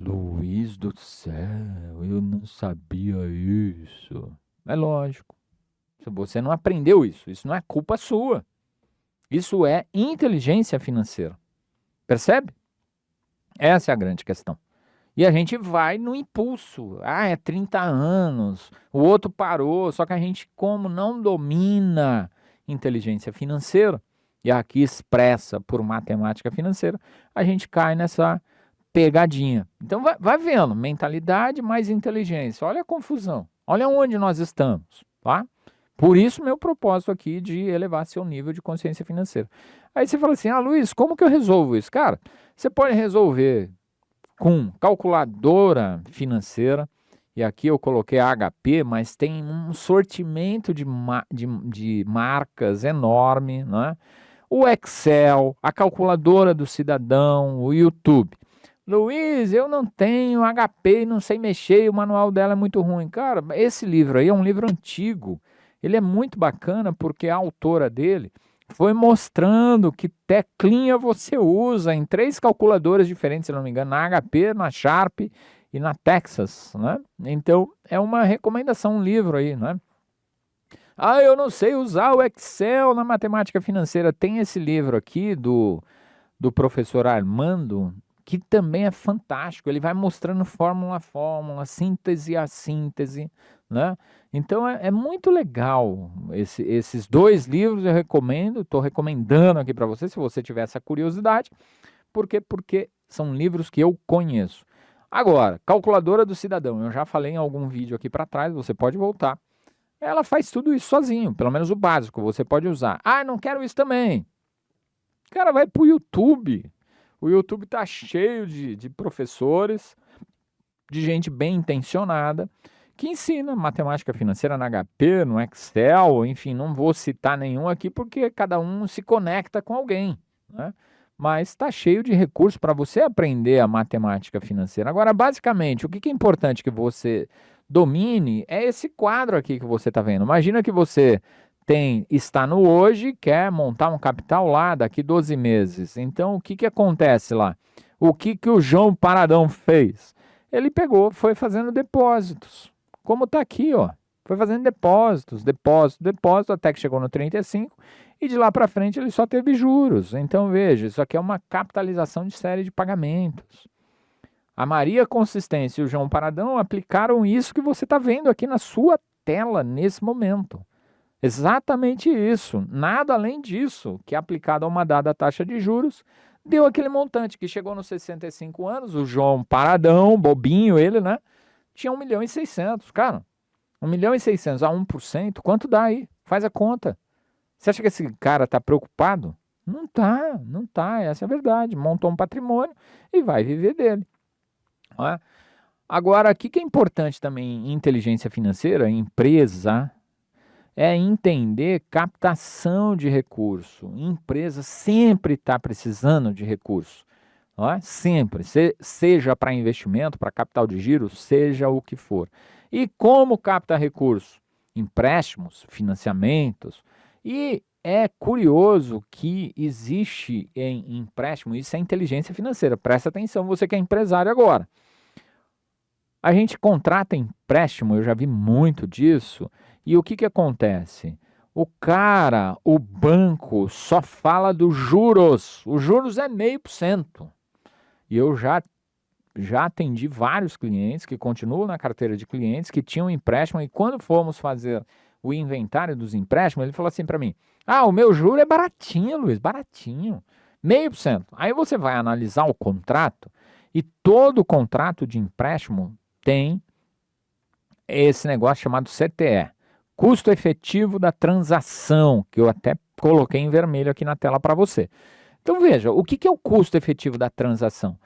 Luiz do céu, eu não sabia isso. É lógico. Você não aprendeu isso não é culpa sua. Isso é inteligência financeira. Percebe? Essa é a grande questão. E a gente vai no impulso. É 30 anos, o outro parou, só que a gente, como não domina inteligência financeira, e aqui expressa por matemática financeira, a gente cai nessa pegadinha. Então vai vendo, mentalidade mais inteligência. Olha a confusão, olha onde nós estamos, tá? Por isso meu propósito aqui de elevar seu nível de consciência financeira. Aí você fala assim, Luiz, como que eu resolvo isso? Cara, você pode resolver com calculadora financeira, e aqui eu coloquei a HP, mas tem um sortimento de marcas enorme, né? O Excel, a calculadora do cidadão, o YouTube. Luiz, eu não tenho HP, não sei mexer, o manual dela é muito ruim. Cara, esse livro aí é um livro antigo, ele é muito bacana porque a autora dele foi mostrando que teclinha você usa em 3 calculadoras diferentes, se não me engano, na HP, na Sharp e na Texas, né? Então, é uma recomendação, um livro aí, né? Eu não sei usar o Excel na matemática financeira. Tem esse livro aqui do professor Armando, que também é fantástico. Ele vai mostrando fórmula a fórmula, síntese a síntese, né? Então é muito legal esses 2 livros. Eu recomendo, estou recomendando aqui para você, se você tiver essa curiosidade. Por quê? Porque são livros que eu conheço. Agora, calculadora do cidadão, eu já falei em algum vídeo aqui para trás, você pode voltar. Ela faz tudo isso sozinho, pelo menos o básico, você pode usar. Não quero isso também. Cara, vai pro YouTube. O YouTube está cheio de professores, de gente bem intencionada, que ensina matemática financeira na HP, no Excel, enfim, não vou citar nenhum aqui porque cada um se conecta com alguém, né? Mas está cheio de recursos para você aprender a matemática financeira. Agora, basicamente, o que é importante que você domine é esse quadro aqui que você está vendo. Imagina que você está no hoje, quer montar um capital lá daqui 12 meses. Então, o que acontece lá? O que o João Paradão fez? Ele pegou, foi fazendo depósitos. Como está aqui, ó. Foi fazendo depósitos, até que chegou no 35 e de lá para frente ele só teve juros. Então, veja, isso aqui é uma capitalização de série de pagamentos. A Maria Consistência e o João Paradão aplicaram isso que você está vendo aqui na sua tela nesse momento. Exatamente isso. Nada além disso, que é aplicado a uma dada taxa de juros, deu aquele montante que chegou nos 65 anos, o João Paradão, bobinho ele, né? Tinha 1.600.000, cara. 1.600.000 a 1%, quanto dá aí? Faz a conta. Você acha que esse cara está preocupado? Não tá, essa é a verdade. Montou um patrimônio e vai viver dele. Não é? Agora, o que é importante também em inteligência financeira, em empresa, é entender captação de recurso. Empresa sempre está precisando de recurso. Não é? Sempre, seja para investimento, para capital de giro, seja o que for. E como capta recurso? Empréstimos, financiamentos. E é curioso que existe em empréstimo, isso é inteligência financeira. Presta atenção, você que é empresário agora. A gente contrata empréstimo, eu já vi muito disso, e o que acontece? O banco só fala dos juros. Os juros é 0,5%. E eu já atendi vários clientes que continuam na carteira de clientes que tinham empréstimo e quando fomos fazer o inventário dos empréstimos, ele falou assim para mim, o meu juro é baratinho, Luiz, baratinho, 0,5%. Aí você vai analisar o contrato e todo contrato de empréstimo tem esse negócio chamado CTE, custo efetivo da transação, que eu até coloquei em vermelho aqui na tela para você. Então veja, o que é o custo efetivo da transação?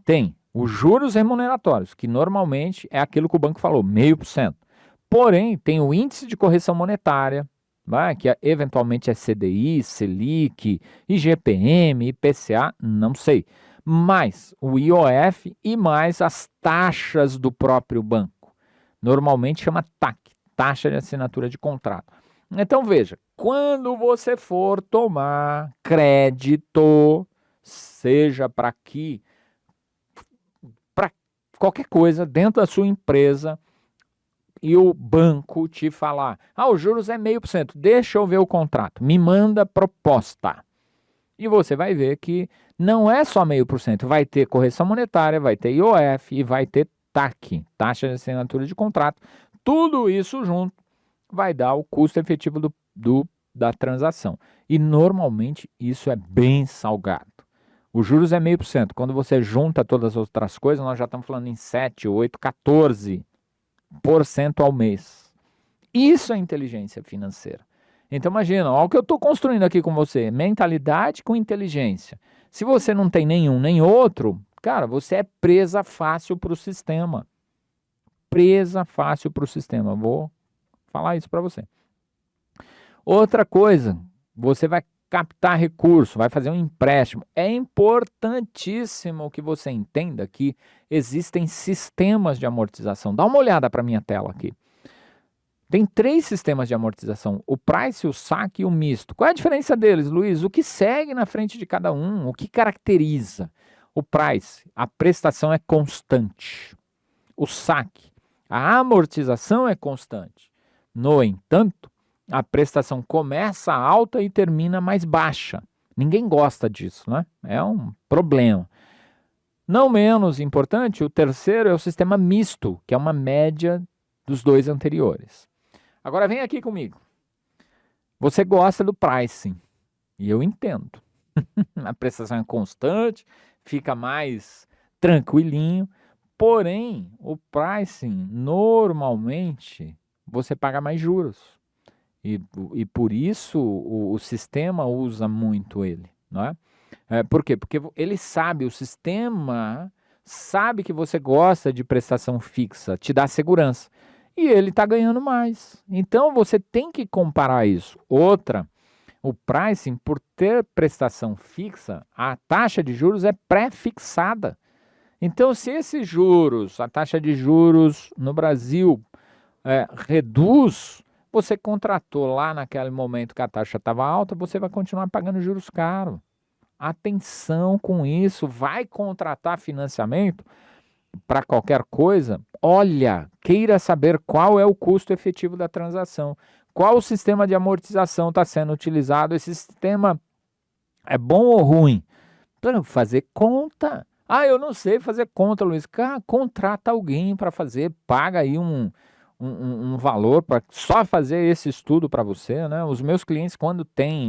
Tem os juros remuneratórios, que normalmente é aquilo que o banco falou, 0,5%. Porém, tem o índice de correção monetária, que eventualmente é CDI, Selic, IGPM, IPCA, não sei. Mais o IOF e mais as taxas do próprio banco. Normalmente chama TAC, taxa de assinatura de contrato. Então veja, quando você for tomar crédito, seja para qualquer coisa dentro da sua empresa e o banco te falar, os juros é 0,5%, deixa eu ver o contrato, me manda proposta. E você vai ver que não é só 0,5%, vai ter correção monetária, vai ter IOF e vai ter TAC, taxa de assinatura de contrato. Tudo isso junto vai dar o custo efetivo da transação. E normalmente isso é bem salgado. Os juros é 0,5%. Quando você junta todas as outras coisas, nós já estamos falando em 7, 8, 14% ao mês. Isso é inteligência financeira. Então imagina, olha o que eu estou construindo aqui com você, mentalidade com inteligência. Se você não tem nenhum nem outro, cara, você é presa fácil para o sistema. Presa fácil para o sistema. Vou falar isso para você. Outra coisa, você vai captar recurso, vai fazer um empréstimo. É importantíssimo que você entenda que existem sistemas de amortização. Dá uma olhada para a minha tela aqui. Tem 3 sistemas de amortização, o Price, o saque e o misto. Qual é a diferença deles, Luiz? O que segue na frente de cada um? O que caracteriza? O Price, a prestação é constante. O saque, a amortização é constante. No entanto, a prestação começa alta e termina mais baixa. Ninguém gosta disso, né? É um problema. Não menos importante, o terceiro é o sistema misto, que é uma média dos 2 anteriores. Agora vem aqui comigo. Você gosta do pricing, e eu entendo. A prestação é constante, fica mais tranquilinho, porém, o pricing, normalmente, você paga mais juros. E por isso o sistema usa muito ele, não é? Por quê? Porque ele sabe, o sistema sabe que você gosta de prestação fixa, te dá segurança. E ele está ganhando mais. Então você tem que comparar isso. Outra, o pricing, por ter prestação fixa, a taxa de juros é pré-fixada. Então, se esses juros, a taxa de juros no Brasil reduz, você contratou lá naquele momento que a taxa estava alta, você vai continuar pagando juros caros. Atenção com isso, vai contratar financiamento para qualquer coisa, olha, queira saber qual é o custo efetivo da transação, qual o sistema de amortização está sendo utilizado, esse sistema é bom ou ruim? Para fazer conta. Ah, eu não sei fazer conta, Luiz. Cara, contrata alguém para fazer, paga aí um valor para só fazer esse estudo para você, né? Os meus clientes,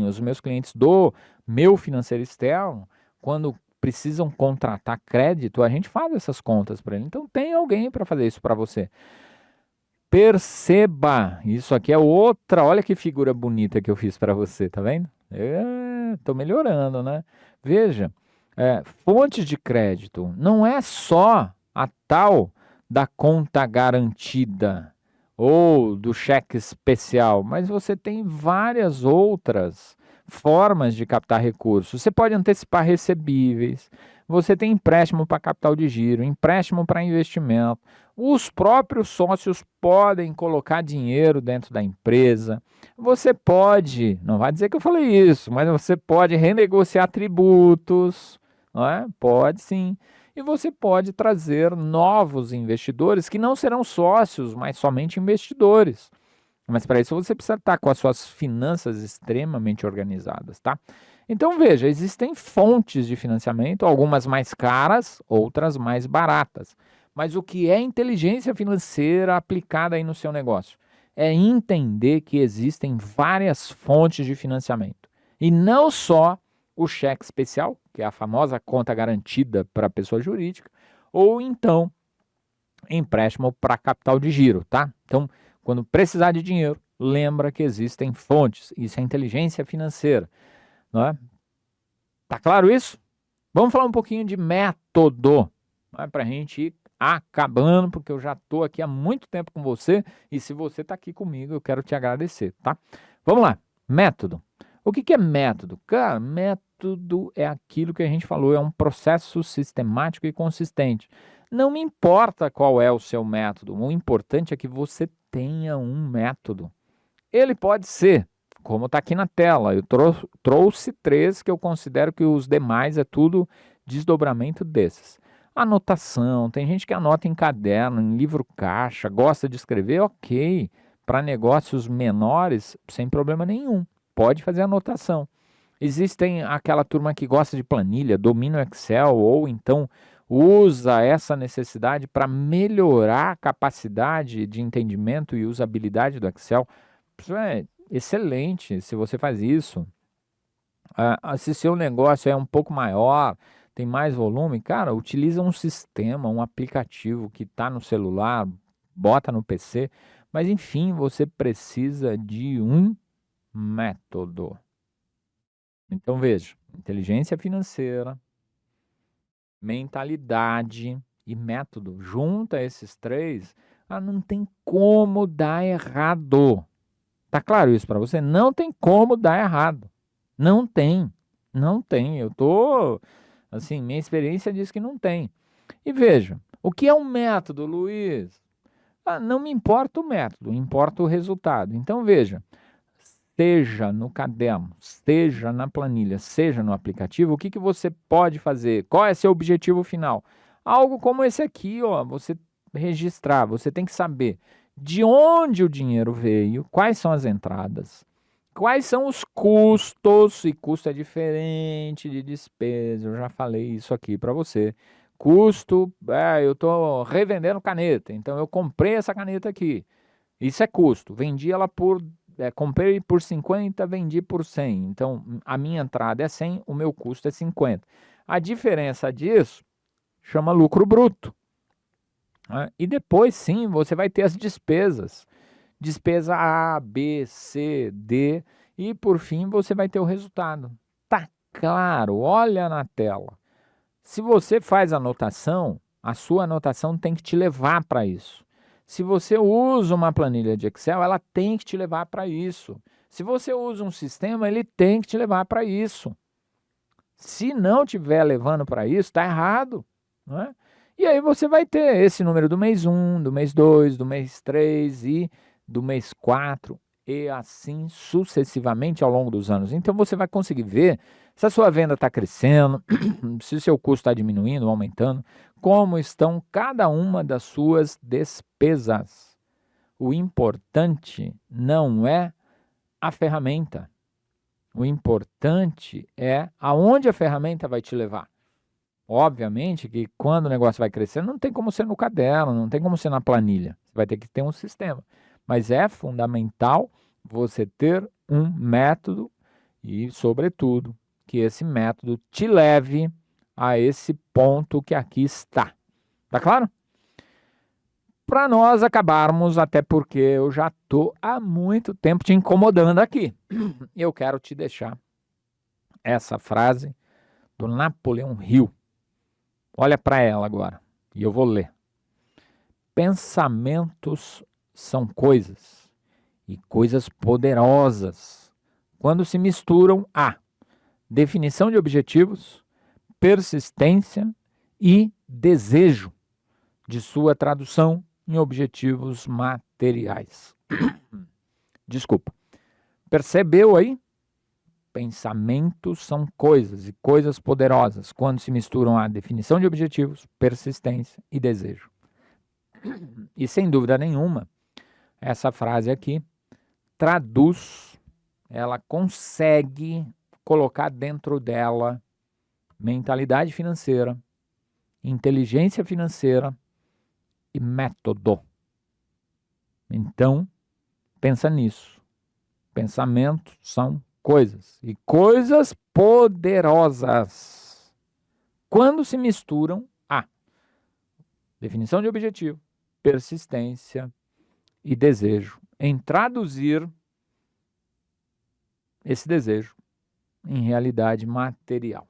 os meus clientes do meu financeiro externo, quando precisam contratar crédito, a gente faz essas contas para ele. Então tem alguém para fazer isso para você. Perceba, isso aqui é outra, olha que figura bonita que eu fiz para você, tá vendo? Tô melhorando, né? Veja, fontes de crédito não é só a tal da conta garantida ou do cheque especial, mas você tem várias outras formas de captar recursos. Você pode antecipar recebíveis, você tem empréstimo para capital de giro, empréstimo para investimento. Os próprios sócios podem colocar dinheiro dentro da empresa. Você pode, não vai dizer que eu falei isso, mas você pode renegociar tributos, não é? Pode sim. E você pode trazer novos investidores que não serão sócios, mas somente investidores. Mas para isso você precisa estar com as suas finanças extremamente organizadas, tá? Então veja, existem fontes de financiamento, algumas mais caras, outras mais baratas. Mas o que é inteligência financeira aplicada aí no seu negócio? É entender que existem várias fontes de financiamento. E não só o cheque especial, que é a famosa conta garantida para a pessoa jurídica, ou então empréstimo para capital de giro, tá? Então, quando precisar de dinheiro, lembra que existem fontes. Isso é inteligência financeira, não é? Tá claro isso? Vamos falar um pouquinho de método, para a gente ir acabando, porque eu já estou aqui há muito tempo com você e se você está aqui comigo, eu quero te agradecer, tá? Vamos lá, método. O que é método? Cara, método é aquilo que a gente falou, é um processo sistemático e consistente. Não me importa qual é o seu método, o importante é que você tenha um método. Ele pode ser, como está aqui na tela, eu trouxe 3 que eu considero que os demais é tudo desdobramento desses. Anotação, tem gente que anota em caderno, em livro caixa, gosta de escrever, ok. Para negócios menores, sem problema nenhum, pode fazer anotação. Existem aquela turma que gosta de planilha, domina o Excel ou então usa essa necessidade para melhorar a capacidade de entendimento e usabilidade do Excel. Isso é excelente se você faz isso. Se seu negócio é um pouco maior, tem mais volume, cara, utiliza um sistema, um aplicativo que está no celular, bota no PC, mas enfim, você precisa de um método. Então veja, inteligência financeira, mentalidade e método. Junta esses 3, não tem como dar errado. Tá claro isso para você? Não tem como dar errado. Não tem. Não tem. Eu tô assim, minha experiência diz que não tem. E veja, o que é um método, Luiz? Não me importa o método, importa o resultado. Então veja, seja no caderno, seja na planilha, seja no aplicativo, o que você pode fazer? Qual é seu objetivo final? Algo como esse aqui, ó, você registrar, você tem que saber de onde o dinheiro veio, quais são as entradas, quais são os custos, e custo é diferente de despesa, eu já falei isso aqui para você. Custo, eu estou revendendo caneta, então eu comprei essa caneta aqui, isso é custo, vendi ela comprei por 50, vendi por 100. Então, a minha entrada é 100, o meu custo é 50. A diferença disso chama lucro bruto. Né? E depois, sim, você vai ter as despesas. Despesa A, B, C, D. E, por fim, você vai ter o resultado. Tá claro, olha na tela. Se você faz anotação, a sua anotação tem que te levar para isso. Se você usa uma planilha de Excel, ela tem que te levar para isso. Se você usa um sistema, ele tem que te levar para isso. Se não estiver levando para isso, está errado. Não é? E aí você vai ter esse número do mês 1, do mês 2, do mês 3 e do mês 4 e assim sucessivamente ao longo dos anos. Então você vai conseguir ver se a sua venda está crescendo, se o seu custo está diminuindo ou aumentando, como estão cada uma das suas despesas. O importante não é a ferramenta. O importante é aonde a ferramenta vai te levar. Obviamente que quando o negócio vai crescendo, não tem como ser no caderno, não tem como ser na planilha. Você vai ter que ter um sistema. Mas é fundamental você ter um método e, sobretudo, que esse método te leve a esse ponto que aqui está. Tá claro? Para nós acabarmos, até porque eu já estou há muito tempo te incomodando aqui. Eu quero te deixar essa frase do Napoleão Hill. Olha para ela agora e eu vou ler. Pensamentos são coisas e coisas poderosas quando se misturam a definição de objetivos, persistência e desejo de sua tradução em objetivos materiais. Desculpa. Percebeu aí? Pensamentos são coisas e coisas poderosas quando se misturam a definição de objetivos, persistência e desejo. E sem dúvida nenhuma, essa frase aqui traduz, ela consegue colocar dentro dela mentalidade financeira, inteligência financeira e método. Então, pensa nisso. Pensamentos são coisas e coisas poderosas quando se misturam a definição de objetivo, persistência e desejo em traduzir esse desejo em realidade material.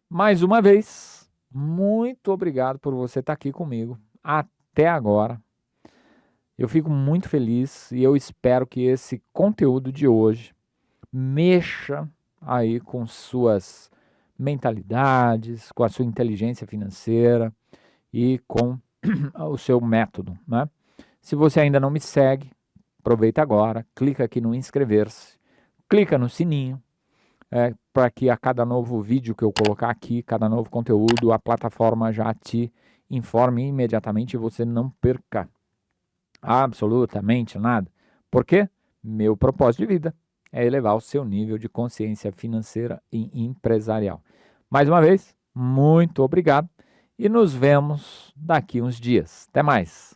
Mais uma vez, muito obrigado por você estar aqui comigo até agora. Eu fico muito feliz e eu espero que esse conteúdo de hoje mexa aí com suas mentalidades, com a sua inteligência financeira e com o seu método, né? Se você ainda não me segue, aproveita agora, clica aqui no inscrever-se, clica no sininho, para que a cada novo vídeo que eu colocar aqui, cada novo conteúdo, a plataforma já te informe imediatamente e você não perca absolutamente nada. Por quê? Meu propósito de vida é elevar o seu nível de consciência financeira e empresarial. Mais uma vez, muito obrigado e nos vemos daqui uns dias. Até mais!